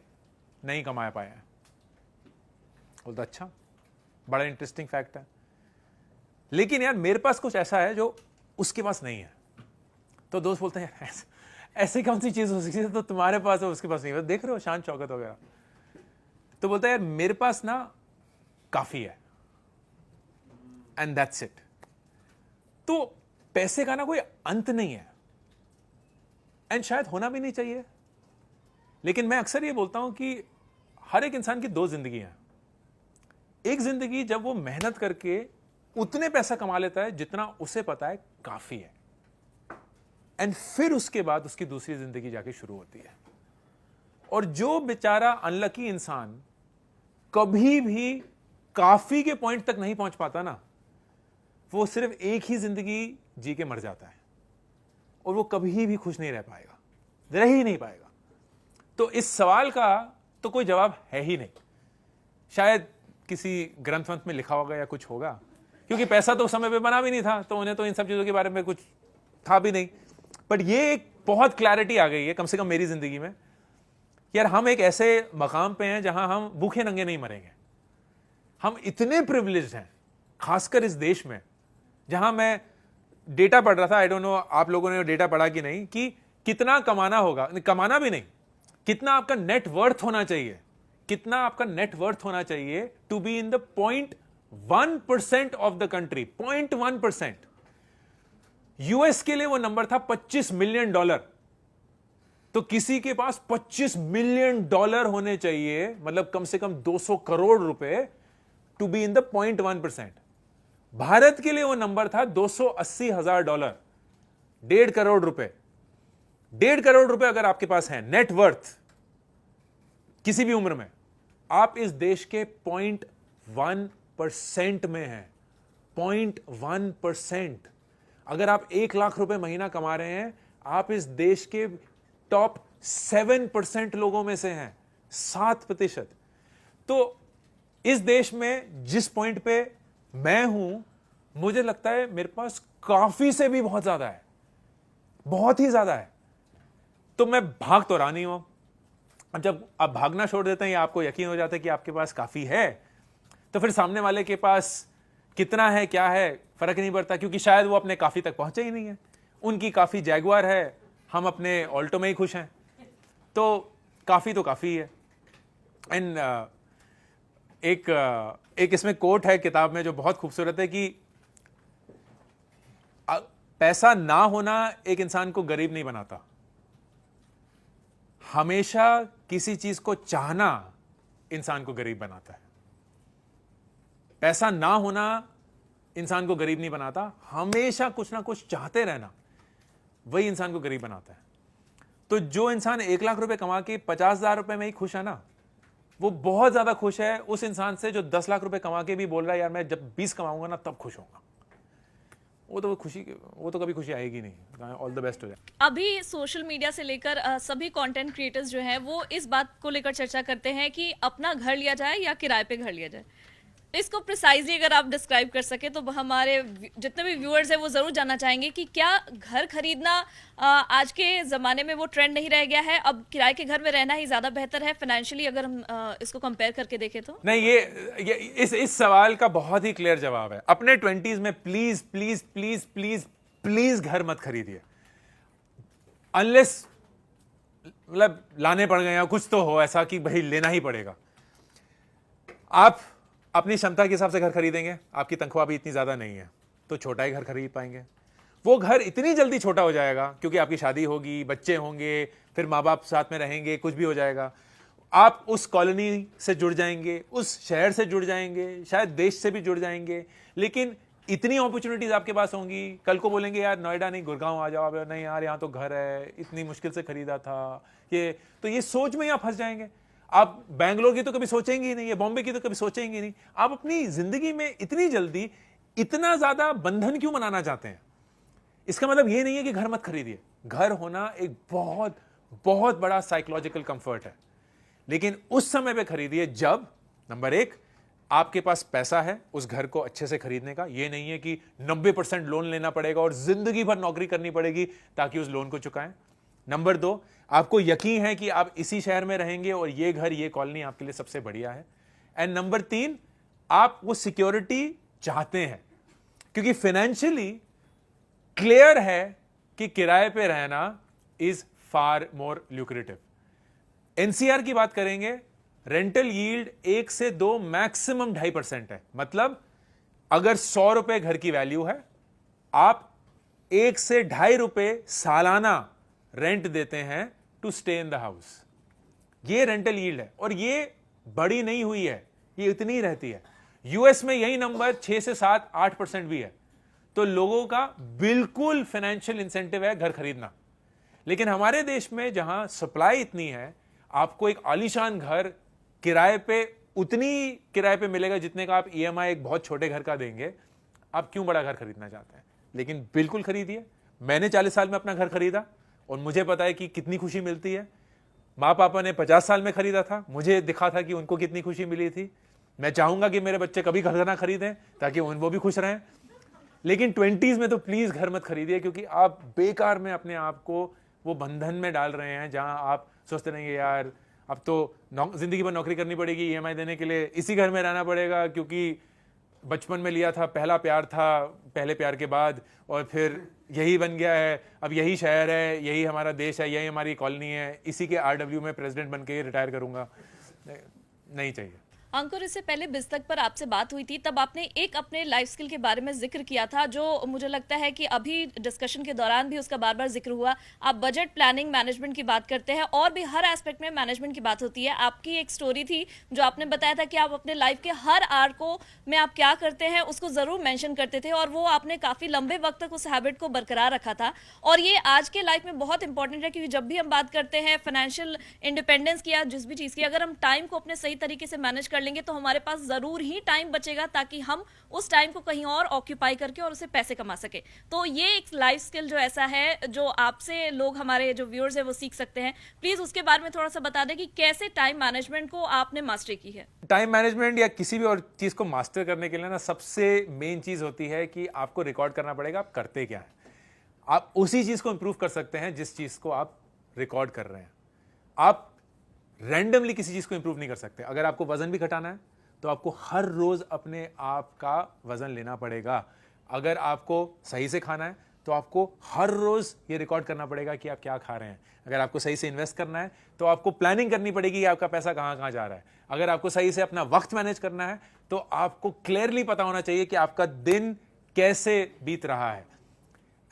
नहीं कमा पाए हैं। बोलता अच्छा, बड़ा इंटरेस्टिंग फैक्ट है, लेकिन यार मेरे पास कुछ ऐसा है जो उसके पास नहीं है। तो दोस्त बोलते हैं यार ऐसी कौन सी चीज हो सकती है तो तुम्हारे पास है उसके पास नहीं है, देख रहे हो शान शौकत वगैरह। तो बोलता है यार मेरे पास ना काफी है एंड दैट्स इट। तो पैसे का ना कोई अंत नहीं है एंड शायद होना भी नहीं चाहिए, लेकिन मैं अक्सर ये बोलता हूं कि हर एक इंसान की 2 जिंदगियां हैं। एक जिंदगी जब वो मेहनत करके उतने पैसा कमा लेता है जितना उसे पता है काफी है, एंड फिर उसके बाद उसकी दूसरी जिंदगी जाके शुरू होती है। और जो बेचारा अनलकी इंसान कभी भी काफी के पॉइंट तक नहीं पहुंच पाता ना, वो सिर्फ एक ही जिंदगी जी के मर जाता है और वो कभी भी खुश नहीं रह पाएगा, रह ही नहीं पाएगा। तो इस सवाल का तो कोई जवाब है ही नहीं। शायद किसी ग्रंथ वंथ में लिखा होगा या कुछ होगा, क्योंकि पैसा तो उस समय पे बना भी नहीं था, तो उन्हें तो इन सब चीजों के बारे में कुछ था भी नहीं। बट ये एक बहुत क्लैरिटी आ गई है, कम से कम मेरी जिंदगी में, यार हम एक ऐसे मकाम पे हैं जहां हम भूखे नंगे नहीं मरेंगे। हम इतने प्रिविलेज्ड हैं, खासकर इस देश में, जहां मैं डेटा पढ़ रहा था, आई डोंट नो आप लोगों ने डेटा पढ़ा कि नहीं, कि कितना कमाना होगा, कमाना भी नहीं, कितना आपका नेट वर्थ होना चाहिए, कितना आपका नेट वर्थ होना चाहिए to be in the 0.1% of the country, 0.1%। US के लिए वो नंबर था $25 मिलियन। तो किसी के पास $25 मिलियन होने चाहिए, मतलब कम से कम 200 करोड़ रुपए, to be in the 0.1%। Bharat के लिए वो नंबर था $280,000, 1.5 करोड़ रुपए। 1.5 करोड़ रुपए अगर आपके पास है नेट वर्थ किसी भी उम्र में, आप इस देश के 0.1% में हैं। 0.1%। अगर आप 1 लाख रुपए महीना कमा रहे हैं, आप इस देश के टॉप 7% लोगों में से हैं, 7%। तो इस देश में जिस पॉइंट पे मैं हूं, मुझे लगता है मेरे पास काफी से भी बहुत ज्यादा है, बहुत ही ज्यादा है। तो मैं भाग तो रहा नहीं हूं। अब जब आप भागना छोड़ देते हैं या आपको यकीन हो जाता है कि आपके पास काफी है, तो फिर सामने वाले के पास कितना है, क्या है, फर्क नहीं पड़ता, क्योंकि शायद वो अपने काफी तक पहुंचे ही नहीं है। उनकी काफी जैगुआर है, हम अपने ऑल्टो में ही खुश हैं। तो काफी है। एंड एक इसमें कोट है किताब में जो बहुत खूबसूरत है कि पैसा ना होना एक इंसान को गरीब नहीं बनाता, हमेशा किसी चीज को चाहना इंसान को गरीब बनाता है। पैसा ना होना इंसान को गरीब नहीं बनाता, हमेशा कुछ ना कुछ चाहते रहना वही इंसान को गरीब बनाता है। तो जो इंसान 1 लाख रुपए कमा के 50,000 रुपए में ही खुश है ना, वो बहुत ज्यादा खुश है उस इंसान से जो 10 लाख रुपए कमा के भी बोल रहा है यार मैं जब 20 कमाऊंगा ना तब खुश होऊंगा। वो तो कभी खुशी आएगी नहीं। ऑल द बेस्ट हो जाए। अभी सोशल मीडिया से लेकर सभी कंटेंट क्रिएटर्स जो हैं वो इस बात को लेकर चर्चा करते हैं कि अपना घर लिया जाए या किराए पे घर लिया जाए। इसको प्रिसाइजली अगर आप डिस्क्राइब कर सके तो हमारे जितने भी व्यूअर्स हैं वो जरूर जानना चाहेंगे कि क्या घर खरीदना आज के ज़माने में वो ट्रेंड नहीं रह गया है, अब किराए के घर में रहना ही ज़्यादा बेहतर है फाइनेंशियली, अगर हम इसको कंपेयर करके देखें तो? नहीं, ये इस सवाल का बहुत ही क्लियर जवाब है। अपने 20s में please please please please please घर मत खरीदिए, अनलेस मतलब लाने पड़ गए या कुछ तो हो ऐसा कि भाई लेना ही पड़ेगा। आप अपनी क्षमता के हिसाब से घर खरीदेंगे, आपकी तनख्वाह भी इतनी ज्यादा नहीं है, तो छोटा ही घर खरीद पाएंगे। वो घर इतनी जल्दी छोटा हो जाएगा क्योंकि आपकी शादी होगी, बच्चे होंगे, फिर माँ बाप साथ में रहेंगे, कुछ भी हो जाएगा। आप उस कॉलोनी से जुड़ जाएंगे, उस शहर से जुड़ जाएंगे, शायद देश से भी जुड़ जाएंगे, लेकिन इतनी अपॉर्चुनिटीज आपके पास होंगी। कल को बोलेंगे यार नोएडा नहीं गुड़गांव आ जाओ, नहीं यार यहाँ तो घर है, इतनी मुश्किल से खरीदा था ये सोच में ही आप फंस जाएंगे। आप बैंगलोर की तो कभी सोचेंगे ही नहीं, या बॉम्बे की तो कभी सोचेंगे ही नहीं। आप अपनी जिंदगी में इतनी जल्दी इतना ज्यादा बंधन क्यों बनाना चाहते हैं? इसका मतलब ये नहीं है कि घर मत खरीदिए। घर होना एक बहुत बहुत बड़ा साइकोलॉजिकल कंफर्ट है, लेकिन उस समय पे खरीदिए जब नंबर 1 आपके पास पैसा है उस घर को अच्छे से खरीदने का। ये नहीं है कि 90% लोन लेना पड़ेगा और जिंदगी भर नौकरी करनी पड़ेगी ताकि उस लोन को चुकाएं। नंबर 2, आपको यकीन है कि आप इसी शहर में रहेंगे और ये घर, ये कॉलोनी आपके लिए सबसे बढ़िया है। एंड नंबर 3, आप वो सिक्योरिटी चाहते हैं, क्योंकि फाइनेंशियली क्लियर है कि किराए पे रहना is far more lucrative. NCR की बात करेंगे, रेंटल यील्ड 1 से 2 मैक्सिमम 2.5% है। मतलब अगर 100 रुपए घर की वैल्यू है, आप 1 से 2.5 रुपए सालाना रेंट देते हैं to stay in the house. ये रेंटल यील्ड है और ये बड़ी नहीं हुई है, ये इतनी ही रहती है। यूएस में यही नंबर 6 से 7-8% भी है। तो लोगों का बिल्कुल फाइनेंशियल इंसेंटिव है घर खरीदना। लेकिन हमारे देश में जहां सप्लाई इतनी है, आपको एक आलीशान घर किराए पे उतनी किराए पे मिलेगा जितने का आप ईएमआई एक बहुत छोटे घर का देंगे। आप क्यों बड़ा घर खरीदना चाहते हैं? लेकिन बिल्कुल खरीदिए। मैंने 40 साल में अपना घर खरीदा और मुझे पता है कि कितनी खुशी मिलती है। माँ पापा ने 50 साल में खरीदा था, मुझे दिखा था कि उनको कितनी खुशी मिली थी। मैं चाहूंगा कि मेरे बच्चे कभी घर ना खरीदें ताकि वो भी खुश रहें। लेकिन 20s में तो प्लीज घर मत खरीदिए, क्योंकि आप बेकार में अपने आप को वो बंधन में डाल रहे हैं जहां आप सोचते रहेंगे यार अब तो जिंदगी भर नौकरी करनी पड़ेगी ईएमआई देने के लिए, इसी घर में रहना पड़ेगा क्योंकि बचपन में लिया था, पहला प्यार था, पहले प्यार के बाद, और फिर यही बन गया है, अब यही शहर है, यही हमारा देश है, यही हमारी कॉलोनी है, इसी के आरडब्ल्यू में प्रेसिडेंट बन के रिटायर करूंगा। नहीं चाहिए। अंकुर, इससे पहले बिस्तक पर आपसे बात हुई थी, तब आपने एक अपने लाइफ स्किल के बारे में जिक्र किया था, जो मुझे लगता है कि अभी डिस्कशन के दौरान भी उसका बार बार जिक्र हुआ। आप बजट प्लानिंग मैनेजमेंट की बात करते हैं और भी हर एस्पेक्ट में मैनेजमेंट की बात होती है। आपकी एक स्टोरी थी जो आपने बताया था कि आप अपने लाइफ के हर आर्क को में आप क्या करते हैं उसको जरूर मेंशन करते थे, और वो आपने काफी लंबे वक्त तक उस हैबिट को बरकरार रखा था। और ये आज के लाइफ में बहुत इंपॉर्टेंट है, क्योंकि जब भी हम बात करते हैं फाइनेंशियल इंडिपेंडेंस की या जिस भी चीज की, अगर हम टाइम को अपने सही तरीके से मैनेज कर लेंगे तो हमारे पास जरूर ही टाइम बचेगा ताकि हम उस टाइम को कहीं और ऑक्यूपाई करके और उससे पैसे कमा सके। तो ये एक लाइफ स्किल जो ऐसा है जो आपसे लोग, हमारे जो व्यूअर्स है, वो सीख सकते हैं। प्लीज उसके बारे में थोड़ा सा बता दें कि कैसे टाइम मैनेजमेंट को आपने मास्टरी की है। टाइम मैनेजमेंट या किसी भी और चीज को मास्टर करने के लिए ना सबसे मेन चीज होती है कि आपको रिकॉर्ड करना पड़ेगा आप करते क्या हैं। आप उसी चीज को इंप्रूव कर सकते हैं जिस चीज को आप रिकॉर्ड कर रहे हैं। आप रैंडमली किसी चीज को इंप्रूव नहीं कर सकते। अगर आपको वजन भी घटाना है तो आपको हर रोज अपने आप का वजन लेना पड़ेगा। अगर आपको सही से खाना है तो आपको हर रोज ये रिकॉर्ड करना पड़ेगा कि आप क्या खा रहे हैं। अगर आपको सही से इन्वेस्ट करना है तो आपको प्लानिंग करनी पड़ेगी कि आपका पैसा कहां कहां जा रहा है। अगर आपको सही से अपना वक्त मैनेज करना है तो आपको क्लियरली पता होना चाहिए कि आपका दिन कैसे बीत रहा है।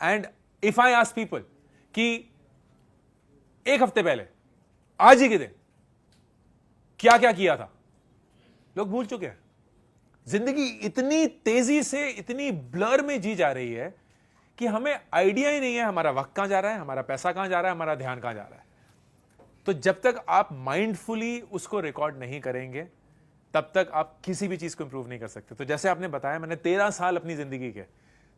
And if I ask people कि एक हफ्ते पहले आज ही के दिन क्या क्या किया था, लोग भूल चुके हैं। जिंदगी इतनी तेजी से, इतनी ब्लर में जी जा रही है कि हमें आइडिया ही नहीं है हमारा वक्त कहां जा रहा है, हमारा पैसा कहां जा रहा है, हमारा ध्यान कहां जा रहा है। तो जब तक आप माइंडफुली उसको रिकॉर्ड नहीं करेंगे तब तक आप किसी भी चीज को इंप्रूव नहीं कर सकते। तो जैसे आपने बताया, मैंने 13 साल अपनी जिंदगी के,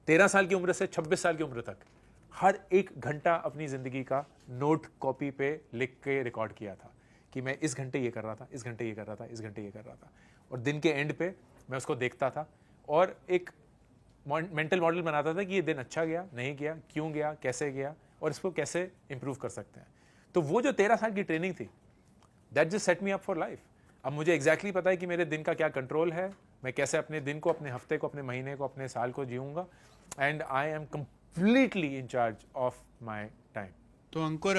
13 साल की उम्र से 26 साल की उम्र तक हर एक घंटा अपनी जिंदगी का नोट कॉपी पे लिख के रिकॉर्ड किया था कि मैं इस घंटे ये कर रहा था, इस घंटे ये कर रहा था, इस घंटे ये कर रहा था। और दिन के एंड पे मैं उसको देखता था और एक मेंटल मॉडल बनाता था कि ये दिन अच्छा गया, नहीं गया, क्यों गया, कैसे गया, और इसको कैसे इंप्रूव कर सकते हैं। तो वो जो 13 साल की ट्रेनिंग थी, that just set me up for life. अब मुझे एग्जैक्टली पता है कि मेरे दिन का क्या कंट्रोल है, मैं कैसे अपने दिन को, अपने हफ्ते को, अपने महीने को, अपने साल को जीऊंगा। And I am completely in charge of my time. तो अंकुर,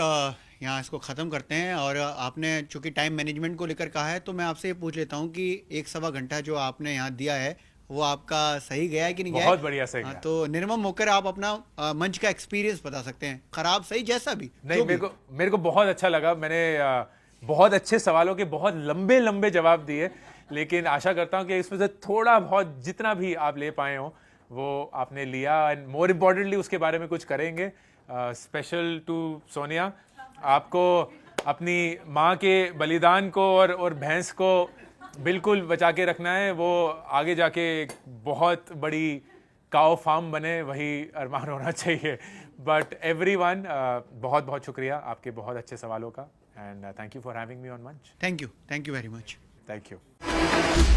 यहाँ इसको ख़त्म करते हैं। और आपने चूंकि टाइम मैनेजमेंट को लेकर कहा है तो मैं आपसे ये पूछ लेता हूँ कि 1-1.25 घंटा जो आपने यहाँ दिया है वो आपका सही गया है कि नहीं गया? बहुत बढ़िया सही गया। तो निर्मम होकर आप अपना मंच का एक्सपीरियंस बता सकते हैं, खराब सही जैसा भी। नहीं, मेरे को बहुत अच्छा लगा। मैंने बहुत अच्छे सवालों के बहुत लंबे लंबे जवाब दिए, लेकिन आशा करता हूँ कि इसमें से थोड़ा बहुत जितना भी आप ले पाए हो वो आपने लिया। एंड मोर इम्पोर्टेंटली उसके बारे में कुछ करेंगे। स्पेशल टू सोनिया, आपको अपनी माँ के बलिदान को और भैंस को बिल्कुल बचा के रखना है। वो आगे जाके एक बहुत बड़ी काऊ फार्म बने, वही अरमान होना चाहिए। बट एवरीवन, बहुत बहुत शुक्रिया आपके बहुत अच्छे सवालों का। And thank you for having me on मंच। Thank you very much. Thank you.